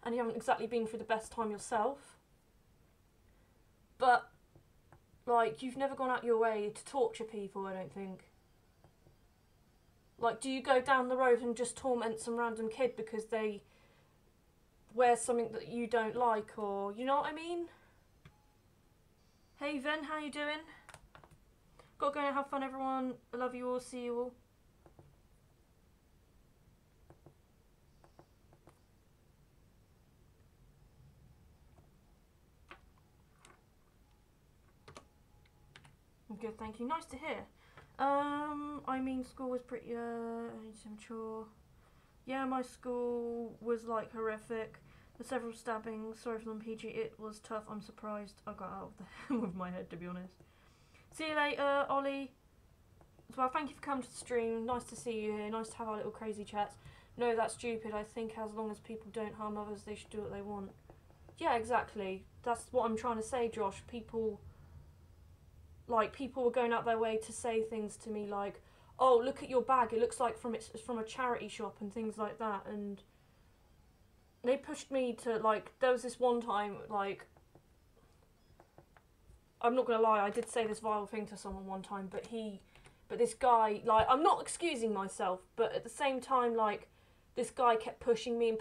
And you haven't exactly been through the best time yourself. But, like, you've never gone out your way to torture people, I don't think. Like, do you go down the road and just torment some random kid because they wear something that you don't like, or, you know what I mean? Hey Ven, how you doing? Gotta go and have fun, everyone. I love you all, see you all. I'm good, thank you. Nice to hear. I mean, school was pretty, immature. Yeah, my school was, like, horrific. The several stabbings, sorry for them, PG, it was tough. I'm surprised I got out of there with my head, to be honest. See you later, Ollie. Well, thank you for coming to the stream. Nice to see you here. Nice to have our little crazy chats. No, that's stupid. I think as long as people don't harm others, they should do what they want. Yeah, exactly. That's what I'm trying to say, Josh. People were going out their way to say things to me like, oh, look at your bag, it looks like it's from a charity shop and things like that. And they pushed me to, like, there was this one time, like, I'm not gonna lie, I did say this vile thing to someone one time, but this guy, like, I'm not excusing myself, but at the same time, like, this guy kept pushing me,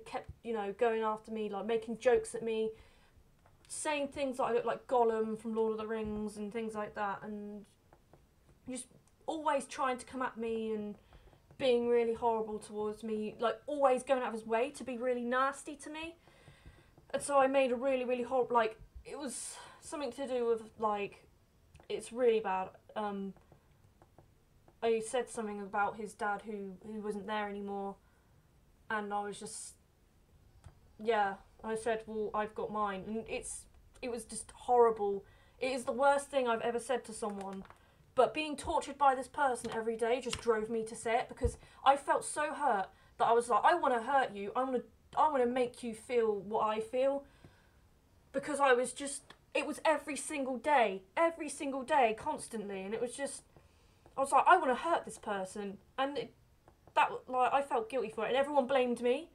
kept, you know, going after me, like, making jokes at me, saying things like I look like Gollum from Lord of the Rings and things like that, and just always trying to come at me and being really horrible towards me, like, always going out of his way to be really nasty to me. And so I made a really, really horrible, like, it was something to do with, like, it's really bad. I said something about his dad who wasn't there anymore, and I was just, yeah, I said, well, I've got mine, and it was just horrible. It is the worst thing I've ever said to someone, but being tortured by this person every day just drove me to say it, because I felt so hurt that I was like, I want to hurt you, I want to make you feel what I feel, because I was just, it was every single day, constantly, and it was just, I was like, I want to hurt this person, and I felt guilty for it, and everyone blamed me,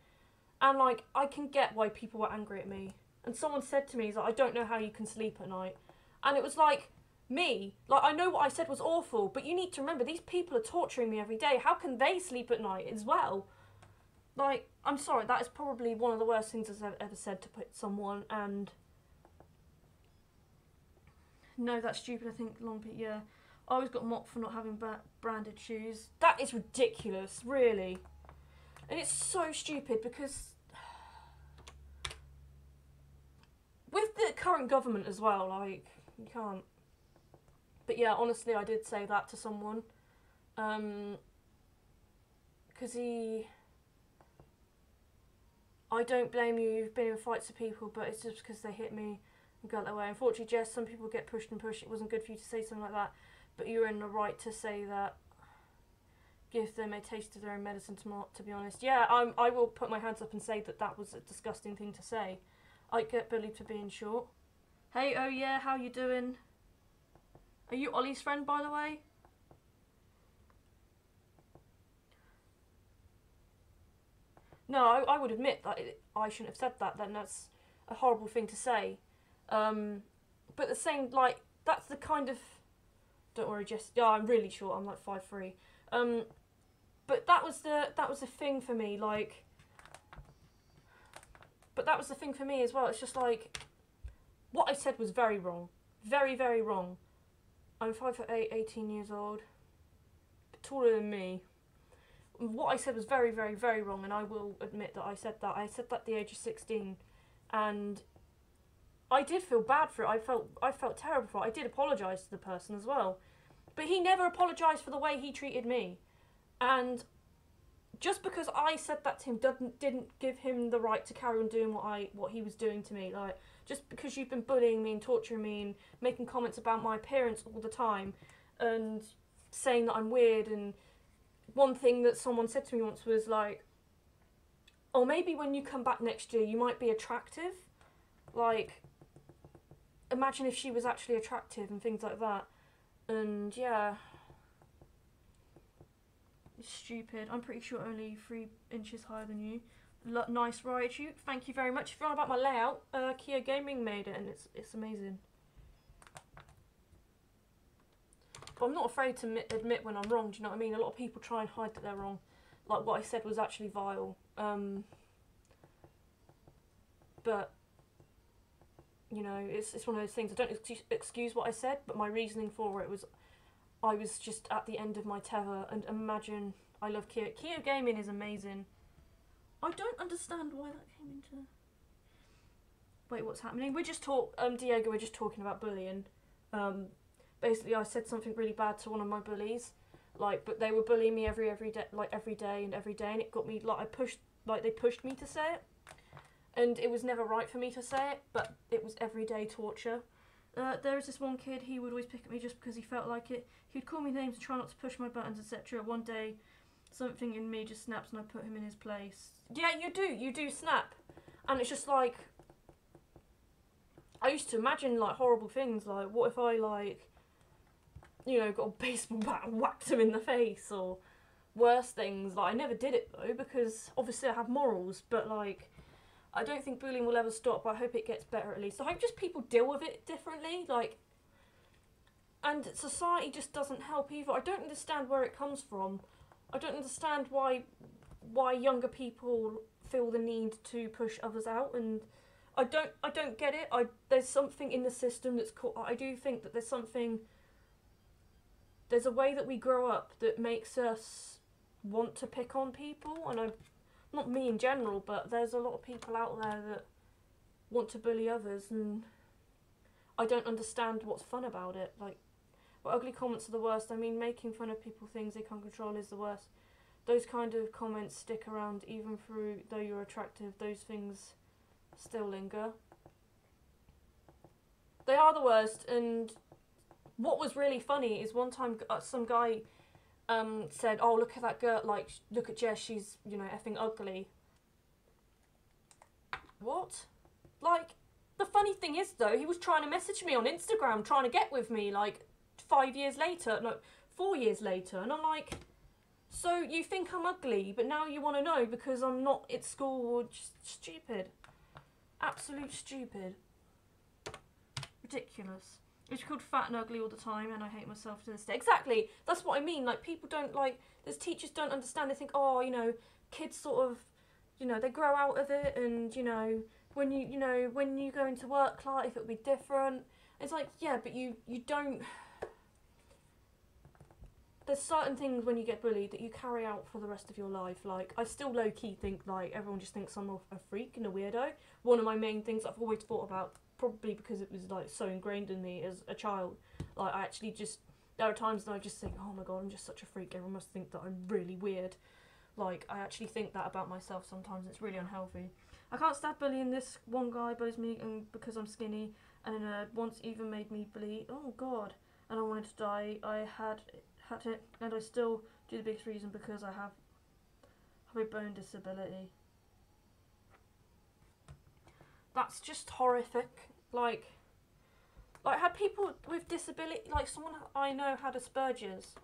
and, like, I can get why people were angry at me, and someone said to me, he's like, I don't know how you can sleep at night, and it was like, me, like, I know what I said was awful, but you need to remember, these people are torturing me every day, how can they sleep at night as well? Like, I'm sorry, that is probably one of the worst things I've ever said to put someone, and no, that's stupid, I think, yeah. I always got mocked for not having branded shoes. That is ridiculous, really. And it's so stupid because with the current government as well, like, you can't. But yeah, honestly, I did say that to someone. Because I don't blame you, you've been in fights with people, but it's just because they hit me and got that way. Unfortunately, Jess, some people get pushed and pushed. It wasn't good for you to say something like that. But you're in the right to say that. Give them a taste of their own medicine, to be honest. Yeah, I will put my hands up and say that was a disgusting thing to say. I get bullied for being short. Hey, oh yeah, how you doing? Are you Ollie's friend, by the way? No, I would admit that I shouldn't have said that, then that's a horrible thing to say. But the same, like, that's the kind of... Don't worry, Jess. Yeah, I'm really short. I'm like 5'3". But that was the thing for me. Like, but that was the thing for me as well. It's just like, what I said was very wrong, very, very wrong. I'm 5'8", 18 years old, taller than me. What I said was very, very, very wrong, and I will admit that I said that. I said that at the age of 16, and I did feel bad for it. I felt terrible for it. I did apologise to the person as well. But he never apologised for the way he treated me. And just because I said that to him didn't give him the right to carry on doing what he was doing to me. Like, just because you've been bullying me and torturing me and making comments about my appearance all the time and saying that I'm weird. And one thing that someone said to me once was like, oh, maybe when you come back next year you might be attractive. Like, imagine if she was actually attractive and things like that. And yeah, it's stupid. I'm pretty sure only 3 inches higher than you. Nice ride shoot. Thank you very much. If you're on about my layout, Kia Gaming made it, and it's amazing. But I'm not afraid to admit when I'm wrong. Do you know what I mean? A lot of people try and hide that they're wrong. Like, what I said was actually vile. But you know, it's one of those things. I don't excuse what I said, but my reasoning for it was I was just at the end of my tether, and imagine, I love Kia. Kia Gaming is amazing. I don't understand why that came into... Wait, what's happening? Diego, we're just talking about bullying. Basically, I said something really bad to one of my bullies, like, but they were bullying me every day, and it got me, like, they pushed me to say it. And it was never right for me to say it, but it was everyday torture. There was this one kid, he would always pick at me just because he felt like it. He'd call me names and try not to push my buttons, etc. One day, something in me just snaps and I put him in his place. Yeah, you do snap. And it's just like, I used to imagine, like, horrible things, like, what if I, like, you know, got a baseball bat and whacked him in the face, or worse things. Like, I never did it though, because obviously I have morals, but like, I don't think bullying will ever stop. I hope it gets better at least. I hope just people deal with it differently, like, and society just doesn't help either. I don't understand where it comes from. I don't understand why younger people feel the need to push others out, and I don't get it. There's something in the system that's called. I do think that there's a way that we grow up that makes us want to pick on people, and not me in general, but there's a lot of people out there that want to bully others, and I don't understand what's fun about it. Like, well, ugly comments are the worst. I mean, making fun of people things they can't control is the worst. Those kind of comments stick around even though you're attractive. Those things still linger. They are the worst. And what was really funny is one time some guy said, "Oh, look at that girl, like, look at Jess, she's, you know, effing ugly." What? Like, the funny thing is though, he was trying to message me on Instagram, trying to get with me, like, 4 years later, and I'm like, so you think I'm ugly, but now you want to know because I'm not at school, or just stupid. Absolute stupid. Ridiculous. It's called fat and ugly all the time, and I hate myself to this day. Exactly, that's what I mean. Like, people don't, like, there's teachers don't understand. They think, oh, you know, kids sort of, you know, they grow out of it, and, you know, when you go into work life, it'll be different. It's like, yeah, but you don't. There's certain things when you get bullied that you carry out for the rest of your life. Like, I still low-key think, like, everyone just thinks I'm a freak and a weirdo. One of my main things I've always thought about, probably because it was, like, so ingrained in me as a child. Like, I actually just, there are times that I just think, oh my god, I'm just such a freak. Everyone must think that I'm really weird. Like, I actually think that about myself sometimes. It's really unhealthy. I can't stand bullying. This one guy bullies me because I'm skinny, and once even made me bleed. Oh god. And I wanted to die. I had it, and I still do. The biggest reason because I have a bone disability. That's just horrific. Like had people with disability, like someone I know had Asperger's,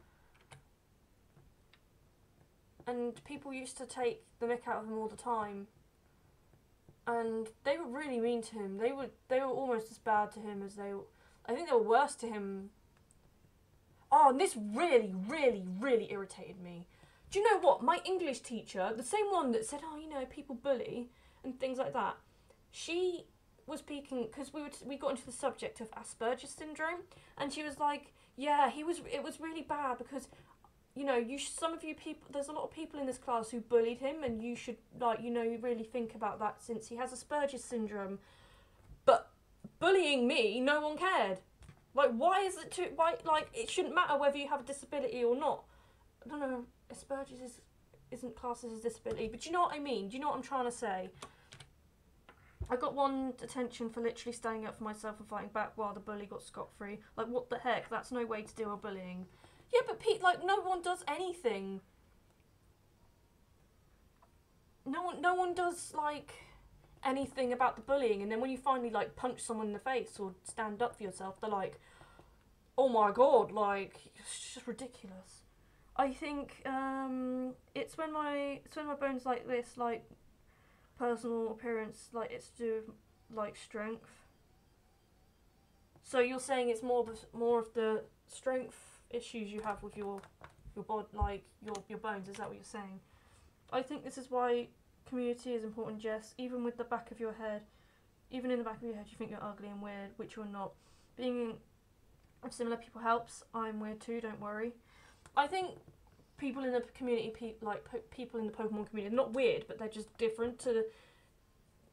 and people used to take the mick out of him all the time, and they were really mean to him. They were almost as bad to him as I think they were worse to him. Oh, and this really, really, really irritated me. Do you know what? My English teacher, the same one that said, oh, you know, people bully and things like that, she was speaking, because we got into the subject of Asperger's syndrome, and she was like, yeah, it was really bad because, you know, some of you people, there's a lot of people in this class who bullied him, and you should, like, you know, really think about that since he has Asperger's syndrome. But bullying me, no one cared. Like, why is it like, it shouldn't matter whether you have a disability or not. I don't know, Asperger's isn't classed as a disability, but do you know what I mean? Do you know what I'm trying to say? I got one detention for literally standing up for myself and fighting back while the bully got scot-free. Like, what the heck? That's no way to deal with bullying. Yeah, but like, no one does anything. No one does, like, anything about the bullying, and then when you finally, like, punch someone in the face or stand up for yourself, they're like, oh my god, like, it's just ridiculous. I think it's when my bones like this, like, personal appearance, like, it's to do with, like, strength. So you're saying it's more of the strength issues you have with your body, like your bones. Is that what you're saying? I think this is why community is important, Jess. Even with the back of your head, even in the back of your head, you think you're ugly and weird, which you're not. Being with similar people helps. I'm weird too. Don't worry. I think people in the community, people in the Pokemon community, are not weird, but they're just different to.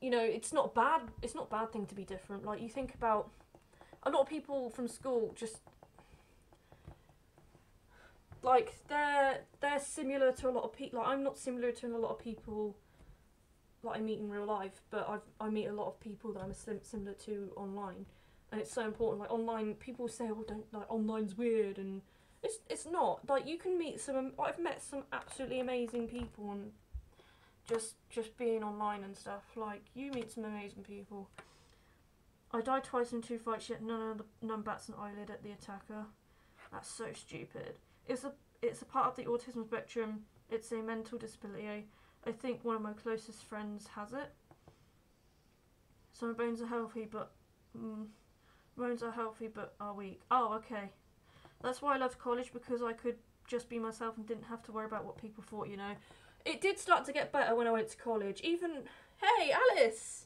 You know, it's not bad. It's not a bad thing to be different. Like, you think about a lot of people from school, just like they're similar to a lot of people. Like, I'm not similar to a lot of people that I meet in real life, but I meet a lot of people that I'm similar to online, and it's so important. Like, online, people say, "Oh, don't, like, online's weird," and it's not. Like, you can meet some. I've met some absolutely amazing people, and just being online and stuff. Like, you meet some amazing people. I died twice in 2 fights, yet none bats an eyelid at the attacker. That's so stupid. It's a part of the autism spectrum. It's a mental disability. I think one of my closest friends has it. So my bones are healthy, but are weak. Oh, okay. That's why I loved college, because I could just be myself and didn't have to worry about what people thought, you know. It did start to get better when I went to college. Even, hey, Alice!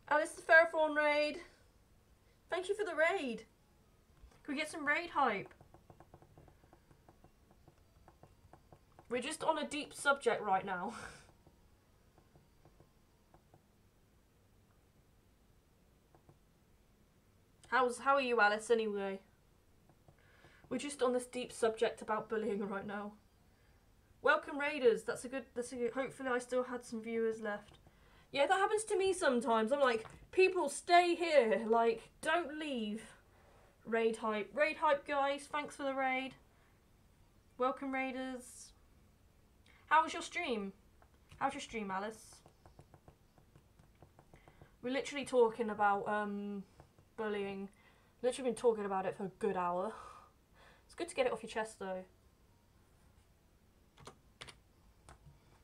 Alice the Ferrothorn raid. Thank you for the raid. Can we get some raid hype? We're just on a deep subject right now. How are you, Alice, anyway? We're just on this deep subject about bullying right now. Welcome, Raiders. That's a good. Hopefully I still had some viewers left. Yeah, that happens to me sometimes. I'm like, people stay here. Like, don't leave. Raid hype. Raid hype, guys. Thanks for the raid. Welcome, Raiders. How was your stream? How's your stream, Alice? We're literally talking about bullying. Literally been talking about it for a good hour. It's good to get it off your chest, though.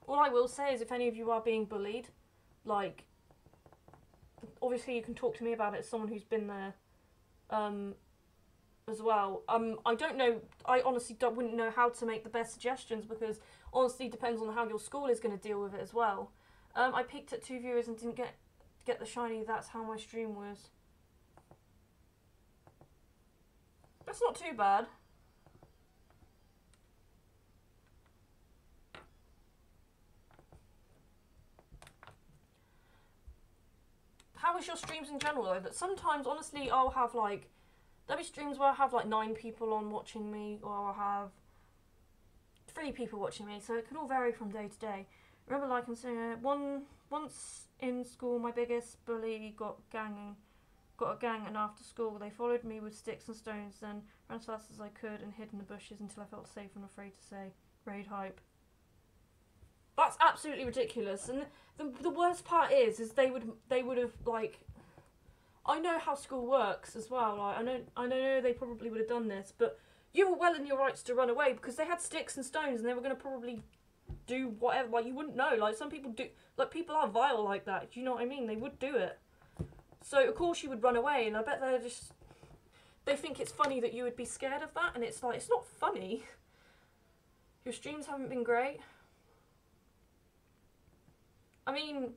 All I will say is, if any of you are being bullied, like, obviously you can talk to me about it as someone who's been there as well. I don't know, I honestly wouldn't know how to make the best suggestions, because honestly it depends on how your school is going to deal with it as well. I peaked at 2 viewers and didn't get the shiny. That's how my stream was. That's not too bad. How was your streams in general, though? That sometimes, honestly, I'll have like, there'll be streams where I have like 9 people on watching me, or I'll have 3 people watching me, so it can all vary from day to day. Remember, like I'm saying, once in school, my biggest bully got a gang, and after school they followed me with sticks and stones, then ran as fast as I could and hid in the bushes until I felt safe and afraid to say. Raid hype. That's absolutely ridiculous. And the worst part is they would have, like, I know how school works as well. Like, I know they probably would have done this, but you were well in your rights to run away, because they had sticks and stones and they were going to probably do whatever. Like, you wouldn't know. Like, some people do. Like, people are vile like that. Do you know what I mean? They would do it. So of course you would run away, and I bet they think it's funny that you would be scared of that, and it's like, it's not funny. Your streams haven't been great. I mean,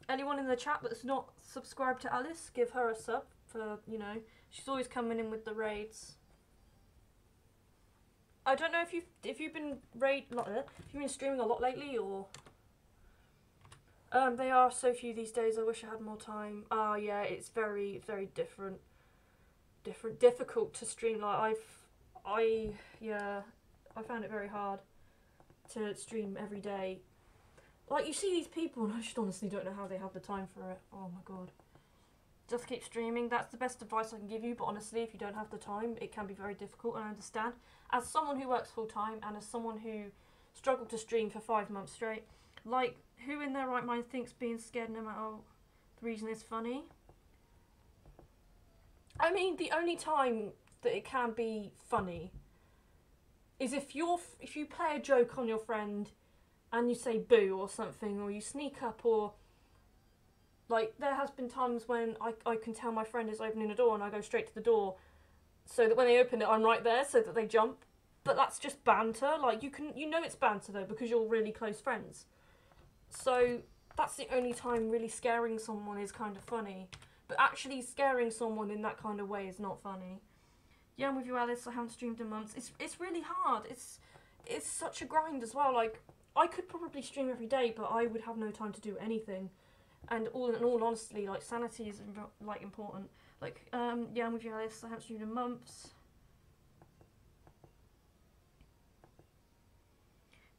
anyone in the chat that's not subscribed to Alice, give her a sub for, you know, she's always coming in with the raids. I don't know if you've been streaming a lot lately, or they are so few these days. I wish I had more time. Yeah, it's very difficult to stream. Like, I found it very hard to stream every day. Like, you see these people, and I just honestly don't know how they have the time for it. Oh my god. Just keep streaming. That's the best advice I can give you, but honestly, if you don't have the time, it can be very difficult, and I understand. As someone who works full-time, and as someone who struggled to stream for 5 months straight, like, who in their right mind thinks being scared no matter the reason is funny? I mean, the only time that it can be funny is if you play a joke on your friend and you say boo or something, or you sneak up, or, like, there has been times when I can tell my friend is opening a door and I go straight to the door, so that when they open it I'm right there, so that they jump. But that's just banter. Like, you know it's banter though, because you're really close friends. So that's the only time really scaring someone is kind of funny. But actually scaring someone in that kind of way is not funny. Yeah, I'm with you, Alice. I haven't streamed in months. It's really hard. It's such a grind as well. Like, I could probably stream every day, but I would have no time to do anything. And in all honesty, like, sanity is like important. Like, yeah, I'm with you, Alice. I haven't streamed in months.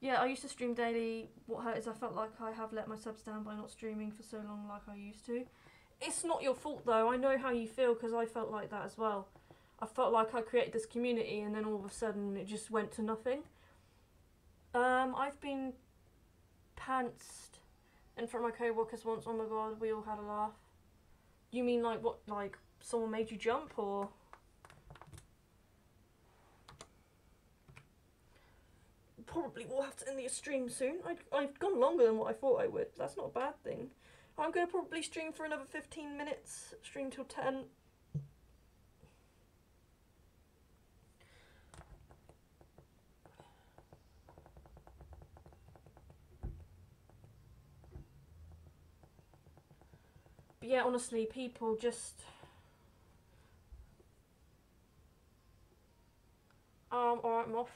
Yeah, I used to stream daily. What hurt is I felt like I have let my subs down by not streaming for so long like I used to. It's not your fault though. I know how you feel, because I felt like that as well. I felt like I created this community and then all of a sudden it just went to nothing. I've been pantsed in front of my co-workers once. Oh my god, we all had a laugh. You mean like what, like someone made you jump, or? probably will have to end the stream soon. I've gone longer than what I thought I would. That's not a bad thing. I'm going to probably stream for another 15 minutes. Stream till 10. But yeah, honestly, people just... alright, I'm off.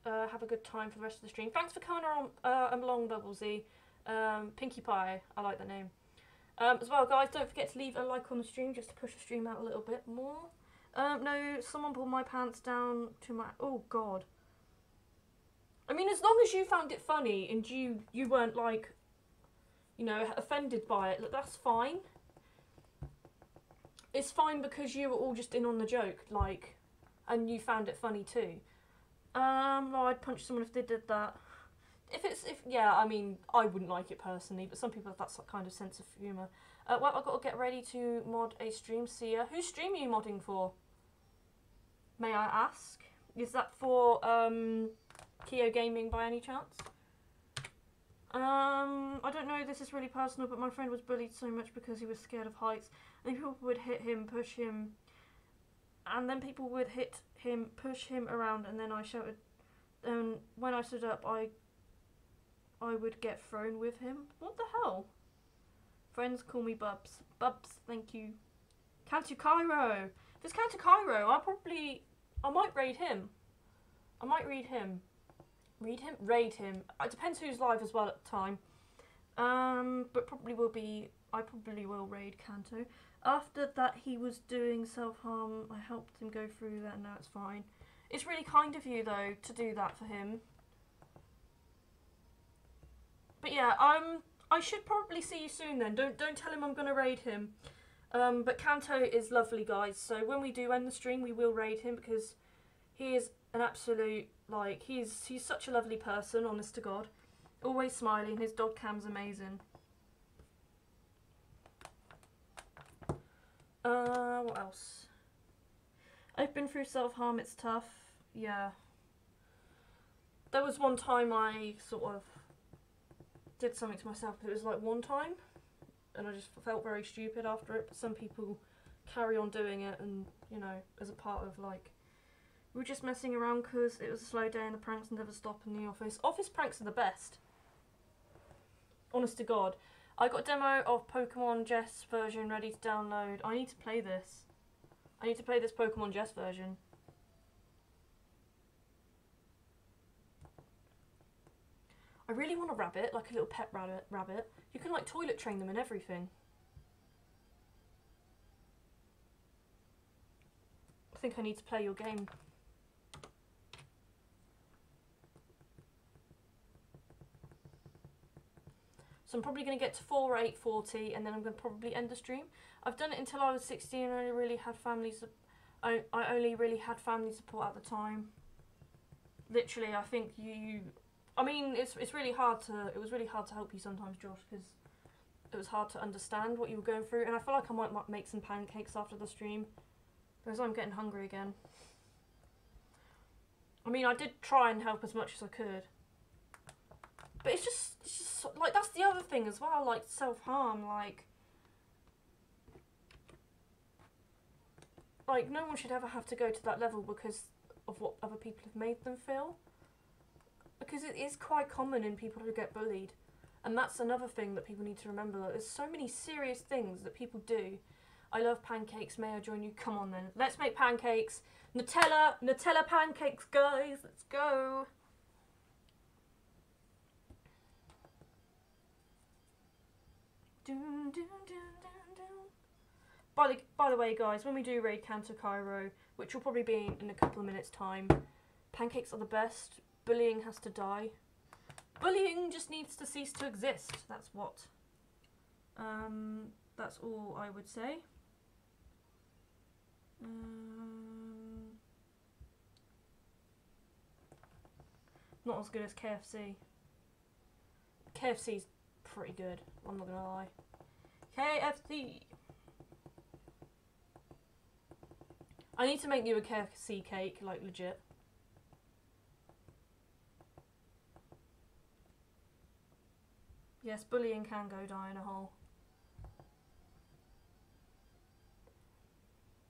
Have a good time for the rest of the stream. Thanks for coming along, Bubble Z. Pinkie Pie, I like the name. As well, guys, don't forget to leave a like on the stream just to push the stream out a little bit more. No, someone pulled my pants down to my... Oh, God. I mean, as long as you found it funny and you weren't, like, you know, offended by it, that's fine. It's fine because you were all just in on the joke, like, and you found it funny too. Well, I'd punch someone if they did that. Yeah, I mean, I wouldn't like it personally, but some people have that kind of sense of humour. Well, I've got to get ready to mod a stream. See ya. Whose stream are you modding for? May I ask? Is that for, Keo Gaming by any chance? I don't know, this is really personal, but my friend was bullied so much because he was scared of heights. And people would hit him, push him, and then people would hit him, push him around, and then I shouted, and when I stood up, I would get thrown with him. What the hell? Friends call me Bubs. Bubs, thank you. Cantu Cairo. If it's Cantu Cairo, I might raid him. I might read him. Read him? Raid him. It depends who's live as well at the time. But I probably will raid Cantu. After that, he was doing self-harm. I helped him go through that, and now it's fine. It's really kind of you, though, to do that for him. But yeah, I should probably see you soon then. Don't tell him I'm gonna raid him. But Kanto is lovely, guys. So when we do end the stream, we will raid him because he is an absolute, like, he's such a lovely person, honest to God. Always smiling. His dog cam's amazing. What else? I've been through self-harm, it's tough. Yeah. There was one time I sort of did something to myself, but it was like one time, and I just felt very stupid after it, but some people carry on doing it, and, you know, as a part of, like, we were just messing around because it was a slow day and the pranks never stop in the office. Office pranks are the best. Honest to God. I got a demo of Pokemon Jess version ready to download. I need to play this. I need to play this Pokemon Jess version. I really want a rabbit, like a little pet rabbit. You can, like, toilet train them and everything. I think I need to play your game. So I'm probably going to get to 4 or 8:40, and then I'm going to probably end the stream. I've done it until I was 16, and I only really had family support at the time. Literally, I think I mean, it was really hard to help you sometimes, Josh, because it was hard to understand what you were going through, and I feel like I might make some pancakes after the stream, because I'm getting hungry again. I mean, I did try and help as much as I could. But it's just, like, that's the other thing as well, like, self-harm, like, no one should ever have to go to that level because of what other people have made them feel. Because it is quite common in people who get bullied. And that's another thing that people need to remember. Like, there's so many serious things that people do. I love pancakes, may I join you? Come on then, let's make pancakes. Nutella pancakes, guys, let's go. Dun, dun, dun, dun, dun. By the way, guys, when we do raid Kanto Cairo, which will probably be in a couple of minutes' time, pancakes are the best. Bullying has to die. Bullying just needs to cease to exist. That's what. That's all I would say. Not as good as KFC. KFC's pretty good, I'm not gonna lie. KFC! I need to make you a KFC cake, like, legit. Yes, bullying can go die in a hole.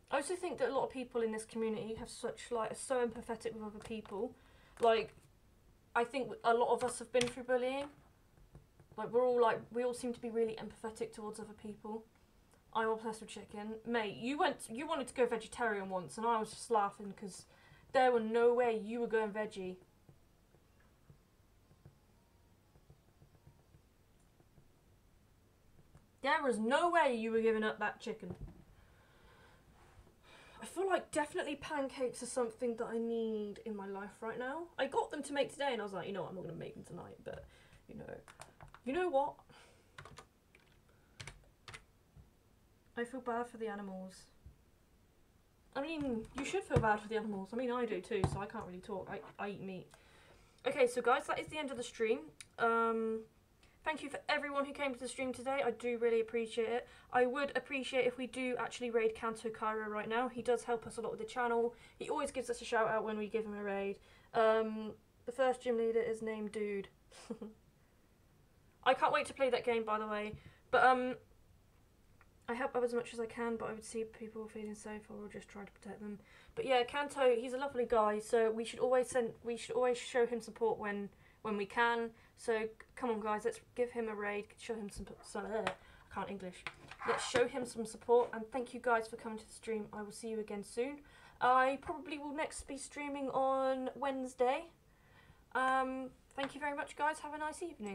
I also think that a lot of people in this community have such, like, are so empathetic with other people. Like, I think a lot of us have been through bullying. Like, we all seem to be really empathetic towards other people. I'm obsessed with chicken. Mate, you wanted to go vegetarian once, and I was just laughing because there were no way you were going veggie. There was no way you were giving up that chicken. I feel like definitely pancakes are something that I need in my life right now. I got them to make today and I was like, you know what, I'm not going to make them tonight, but you know what? I feel bad for the animals. I mean, you should feel bad for the animals. I mean, I do too, so I can't really talk. I eat meat. Okay, so guys, that is the end of the stream. Thank you for everyone who came to the stream today. I do really appreciate it. I would appreciate if we do actually raid Kanto Cairo right now. He does help us a lot with the channel. He always gives us a shout out when we give him a raid. The first gym leader is named Dude. I can't wait to play that game, by the way. But I help out as much as I can, but I would see people feeling safe, or we'll just try to protect them. But yeah, Kanto, he's a lovely guy, so we should always show him support when we can. So come on guys, let's give him a raid, show him some I can't English. Let's show him some support, and thank you guys for coming to the stream. I will see you again soon. I probably will next be streaming on Wednesday. Thank you very much guys, have a nice evening.